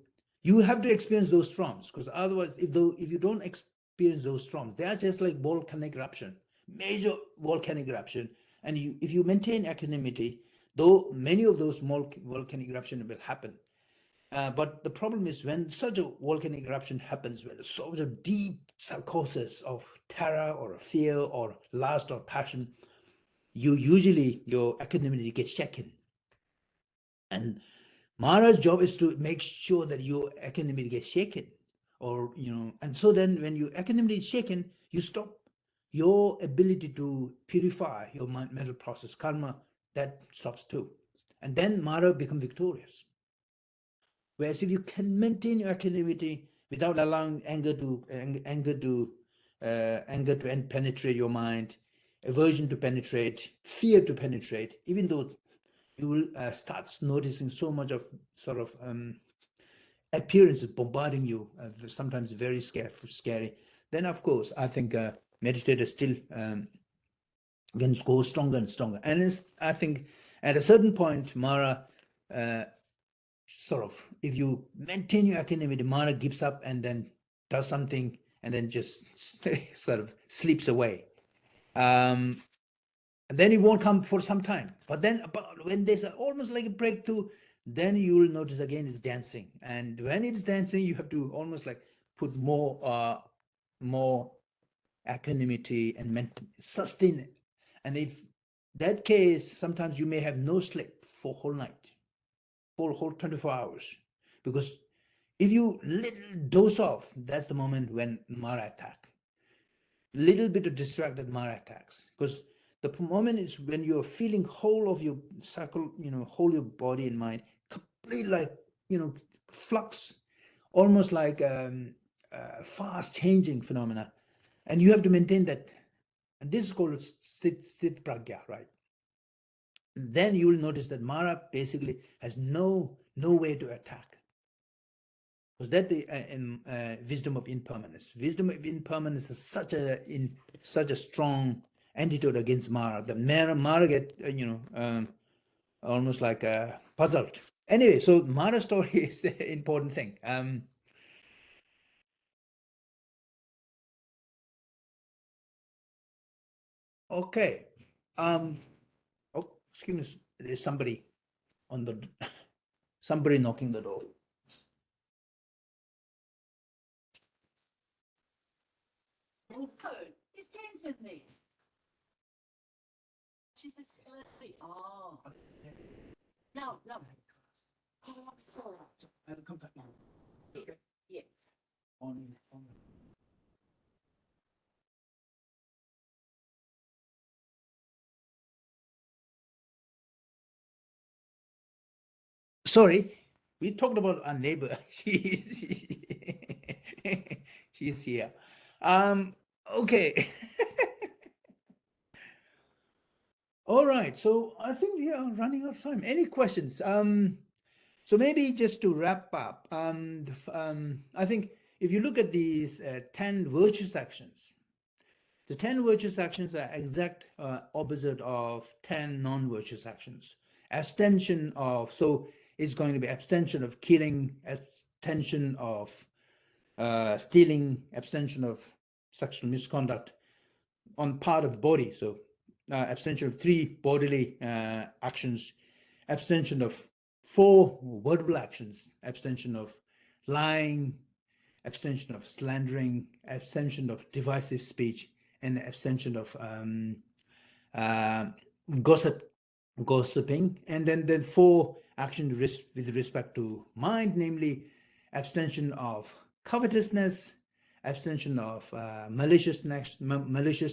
Speaker 1: have to experience those storms, because otherwise, if you don't experience those storms, they are just like volcanic eruption, major volcanic eruption. And if you maintain equanimity, though many of those small volcanic eruption will happen, but the problem is when such a volcanic eruption happens, when such a deep psychosis of terror or fear or lust or passion, usually your equanimity gets shaken. And Mara's job is to make sure that your equanimity gets shaken, or and so then when your equanimity is shaken, you stop your ability to purify your mental process, karma, that stops too, and then Mara becomes victorious. Whereas if you can maintain your equanimity without allowing anger to penetrate your mind, aversion to penetrate, fear to penetrate, even though you will start noticing so much of sort of appearances bombarding you, sometimes very scary, then of course I think meditators still can go stronger and stronger. And I think at a certain point, Mara sort of, if you maintain your equanimity, Mara gives up and then does something and then just sort of sleeps away. And then it won't come for some time. But when there's almost like a breakthrough, then you will notice again it's dancing. And when it's dancing, you have to almost like put more equanimity and sustain it. And if that case, sometimes you may have no sleep for whole night, for whole 24 hours, because if you little dose off, that's the moment when Mara attack. Little bit of distracted Mara attacks, because the moment is when you're feeling whole of your cycle, whole your body and mind, complete like flux, almost like fast changing phenomena, and you have to maintain that. And this is called sthit pragya, right? And then you will notice that Mara basically has no way to attack. Because that's the wisdom of impermanence. Wisdom of impermanence is such a strong antidote against Mara. The Mara get almost like puzzled. Anyway, so Mara story is an important thing. Okay. Oh, excuse me. There's somebody somebody knocking the door.
Speaker 6: Oh, it's Jensen there. She's asleep. Oh. No. Oh, I'm sorry.
Speaker 1: I'll come back now. Okay.
Speaker 6: Yeah.
Speaker 1: On. Sorry, we talked about our neighbor. She's here. Okay. All right. So I think we are running out of time. Any questions? So maybe just to wrap up, I think if you look at these 10 virtuous actions, the 10 virtuous actions are exact opposite of 10 non-virtuous actions. Abstention of, so it's going to be abstention of killing, abstention of stealing, abstention of sexual misconduct on part of the body. So abstention of 3 bodily actions, abstention of 4 verbal actions, abstention of lying, abstention of slandering, abstention of divisive speech, and abstention of gossiping, and then 4 actions with respect to mind, namely abstention of covetousness, abstention of malicious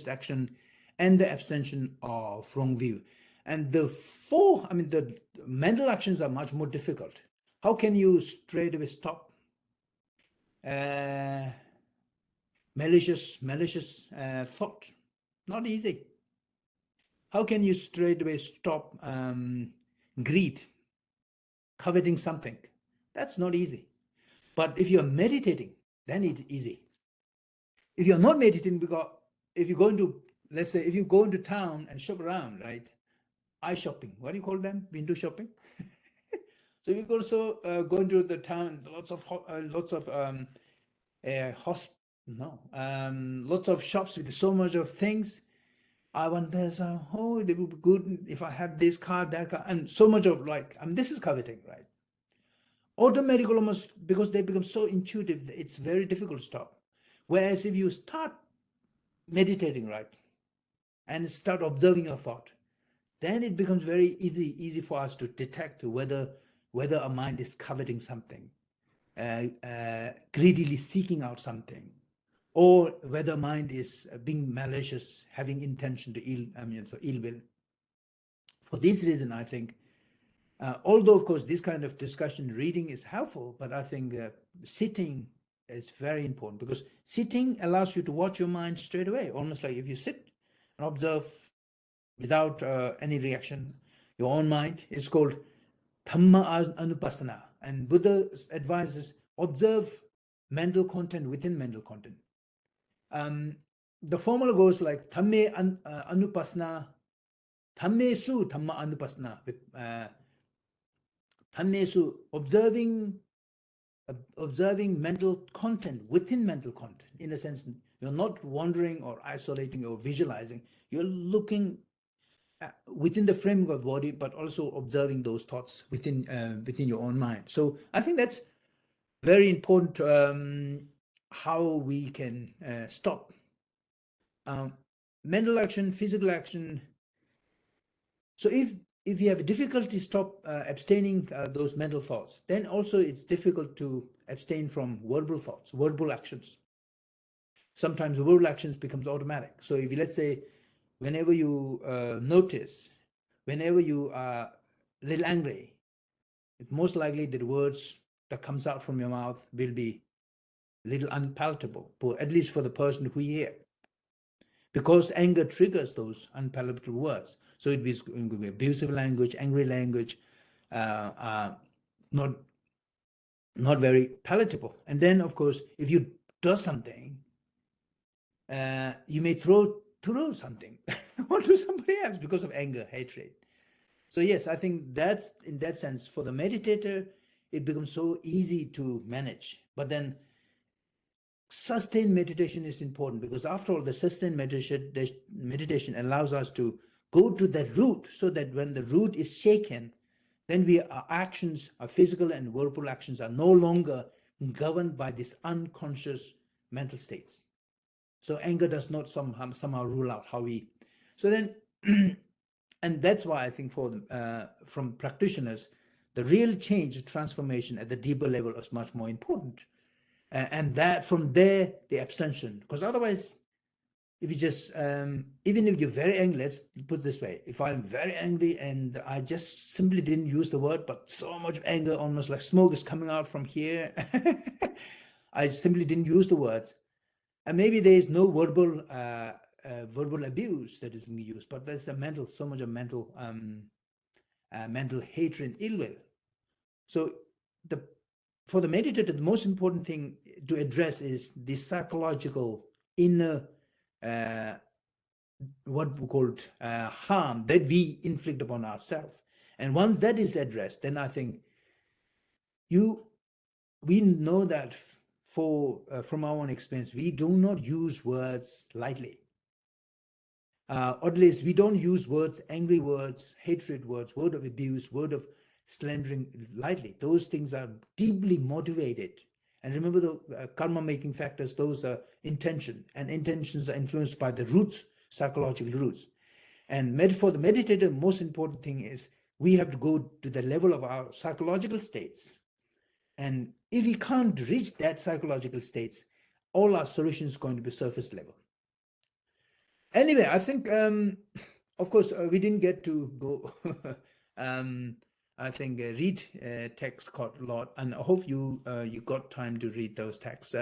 Speaker 1: action, and the abstention of wrong view. And the 4, the mental actions are much more difficult. How can you straight away stop malicious thought? Not easy. how can you straight away stop greed, coveting something? That's not easy. But if you're meditating, then it's easy. If you're not meditating, because if you go into, let's say, if you go into town and shop around, right? Eye shopping, what do you call them? Window shopping. So you also go into the town, lots of shops with so much of things. I wonder, oh, it would be good if I have this car, that car, and so much of like, this is coveting, right? Automatically, almost, because they become so intuitive, it's very difficult to stop. Whereas if you start meditating, right, and start observing your thought, then it becomes very easy for us to detect whether our mind is coveting something, greedily seeking out something, or whether mind is being malicious, having intention to ill will. For this reason, I think, although of course this kind of discussion, reading is helpful, but I think sitting is very important, because sitting allows you to watch your mind straight away, almost like if you sit and observe without any reaction, your own mind. It's called Dhamma Anupassana. And Buddha advises observe mental content within mental content. The formula goes like Dhamme Anupassana, Dhammesu Dhamma Anupassana. Dhammesu, observing mental content within mental content. In a sense, you're not wandering or isolating or visualizing. You're looking within the framework of the body, but also observing those thoughts within your own mind. So I think that's very important, how we can stop mental action, physical action. So if you have a difficulty stop abstaining those mental thoughts, then also it's difficult to abstain from verbal thoughts, verbal actions. Sometimes verbal actions becomes automatic. So if you, let's say, whenever you notice, whenever you are a little angry, it's most likely the words that comes out from your mouth will be a little unpalatable, at least for the person who hears, because anger triggers those unpalatable words. So it could be abusive language, angry language, not very palatable. And then, of course, if you do something, you may throw something onto somebody else because of anger, hatred. So yes, I think that's, in that sense, for the meditator, it becomes so easy to manage. But then sustained meditation is important, because after all, the sustained meditation allows us to go to the root, so that when the root is shaken, then our actions, our physical and verbal actions, are no longer governed by these unconscious mental states. So anger does not somehow rule out how we. So then, and that's why I think from practitioners, the real change, transformation at the deeper level is much more important. And that from there, the abstention. Because otherwise, if you just, even if you're very angry, let's put it this way, if I'm very angry and I just simply didn't use the word, but so much anger, almost like smoke is coming out from here, I simply didn't use the words. And maybe there is no verbal abuse that is being used, but there's so much of mental hatred and ill will. So for the meditator, the most important thing to address is the psychological inner, what we call harm that we inflict upon ourselves. And once that is addressed, then I think we know that from our own experience, we do not use words lightly. Or at least we don't use words, angry words, hatred words, word of abuse, word of slandering lightly. Those things are deeply motivated. And remember, the karma-making factors, those are intention, and intentions are influenced by the roots, psychological roots. And for the meditator, the most important thing is we have to go to the level of our psychological states. And if we can't reach that psychological states, all our solutions are going to be surface level. Anyway, I think, of course, we didn't get to go, I think, read text quite a lot, and I hope you got time to read those texts.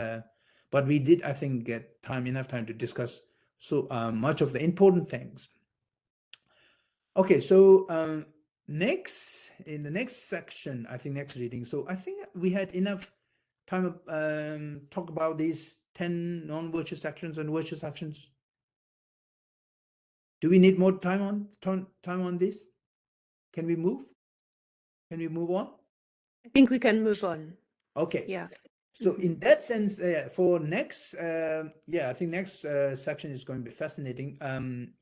Speaker 1: But we did, I think, get enough time to discuss so much of the important things. Okay, so next, in the next section, I think next reading, so I think we had enough time to talk about these 10 non-virtuous actions and virtuous actions. Do we need more time on this? Can we move? Can we move on?
Speaker 2: I think we can move on.
Speaker 1: Okay.
Speaker 2: Yeah.
Speaker 1: So in that sense, for next, I think next section is going to be fascinating.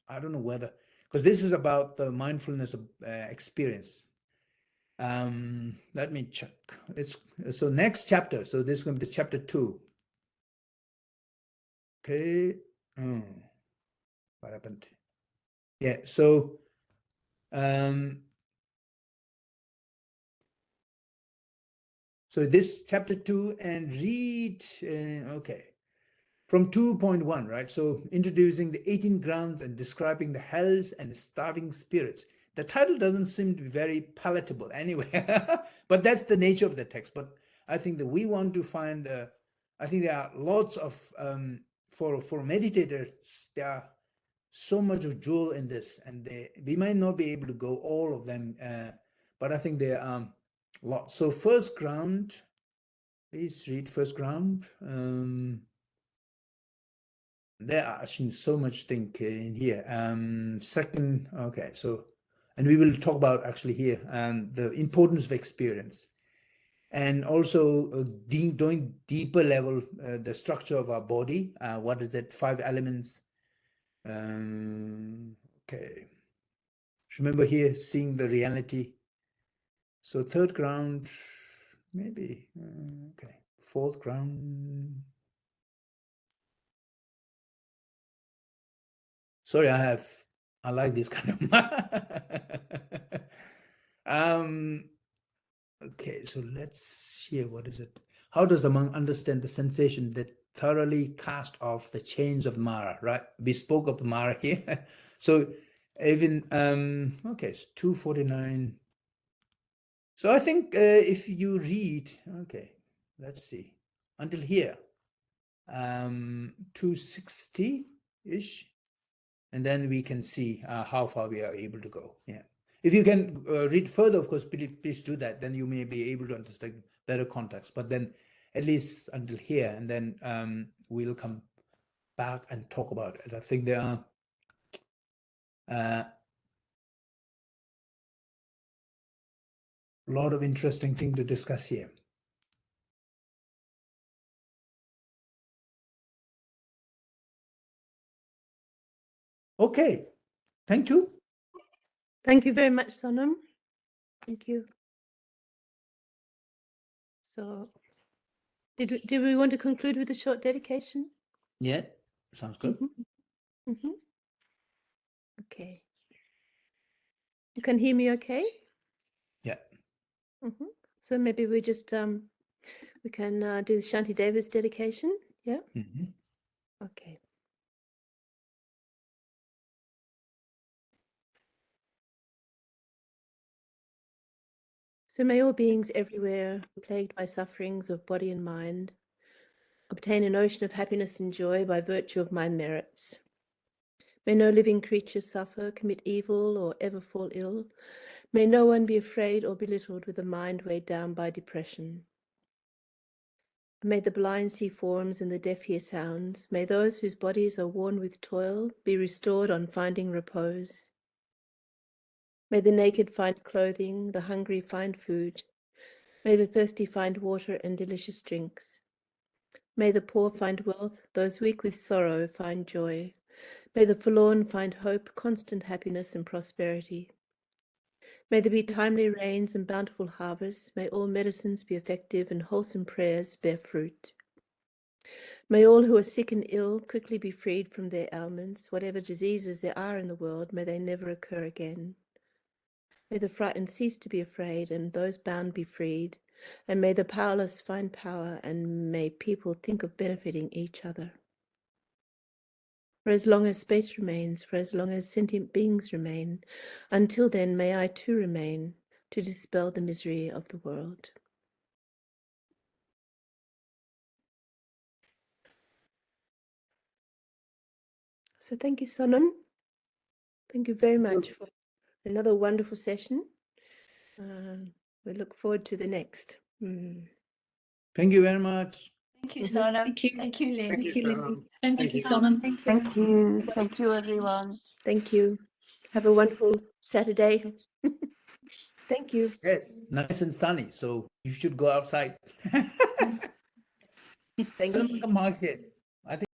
Speaker 1: I don't know whether, because this is about the mindfulness of, experience. Let me check. It's so next chapter. So this is going to be chapter 2. Okay. Oh, what happened? Yeah. So so this chapter 2 and read. Okay. From 2.1, right? So introducing the 18 grounds and describing the hells and the starving spirits. The title doesn't seem to be very palatable anyway, but that's the nature of the text. But I think that we want to find, I think there are lots of, for meditators, there are so much of jewel in this, and we might not be able to go all of them, but I think there are lots. So first ground, please read first ground. There are actually so much thing in here. Second, okay, so, and we will talk about actually here the importance of experience, and also doing deeper level, the structure of our body. What is it? 5 elements. Okay. Remember here, seeing the reality. So third ground, maybe. Okay. Fourth ground. Sorry, I like this kind of okay, so let's hear, what is it? How does the monk understand the sensation that thoroughly cast off the chains of Mara, right? We spoke of Mara here. So even okay, it's 249. So I think if you read, okay, let's see, until here, 260-ish. And then we can see how far we are able to go. Yeah. If you can read further, of course, please do that. Then you may be able to understand better context. But then at least until here, and then we'll come back and talk about it. I think there are a lot of interesting things to discuss here. Okay, thank you.
Speaker 2: Thank you very much, Sonam. Thank you. So did we want to conclude with a short dedication?
Speaker 1: Yeah, sounds good.
Speaker 2: Okay. You can hear me okay?
Speaker 1: Yeah.
Speaker 2: So maybe we just we can do the Shanti Deva's dedication. Yeah. Okay. So may all beings everywhere, plagued by sufferings of body and mind, obtain an ocean of happiness and joy by virtue of my merits. May no living creature suffer, commit evil, or ever fall ill. May no one be afraid or belittled with a mind weighed down by depression. May the blind see forms and the deaf hear sounds. May those whose bodies are worn with toil be restored on finding repose. May the naked find clothing, the hungry find food. May the thirsty find water and delicious drinks. May the poor find wealth, those weak with sorrow find joy. May the forlorn find hope, constant happiness and prosperity. May there be timely rains and bountiful harvests. May all medicines be effective and wholesome prayers bear fruit. May all who are sick and ill quickly be freed from their ailments. Whatever diseases there are in the world, may they never occur again. May the frightened cease to be afraid, and those bound be freed. And may the powerless find power, and may people think of benefiting each other. For as long as space remains, for as long as sentient beings remain, until then may I too remain, to dispel the misery of the world. So thank you, Sonam. Thank you very much for another wonderful session. We look forward to the next.
Speaker 1: Thank you very much.
Speaker 7: Thank you,
Speaker 2: Mhm.
Speaker 7: Sonam.
Speaker 5: Thank you.
Speaker 7: Thank you, Lynn.
Speaker 4: Thank you, Sonam.
Speaker 5: Thank you,
Speaker 4: Thank you.
Speaker 5: Sonam.
Speaker 3: Thank you.
Speaker 7: Thank you. Thank you, everyone.
Speaker 2: Thank you. Have a wonderful Saturday. Thank you.
Speaker 1: Yes, nice and sunny, so you should go outside.
Speaker 2: Thank you.
Speaker 1: Come out here. I think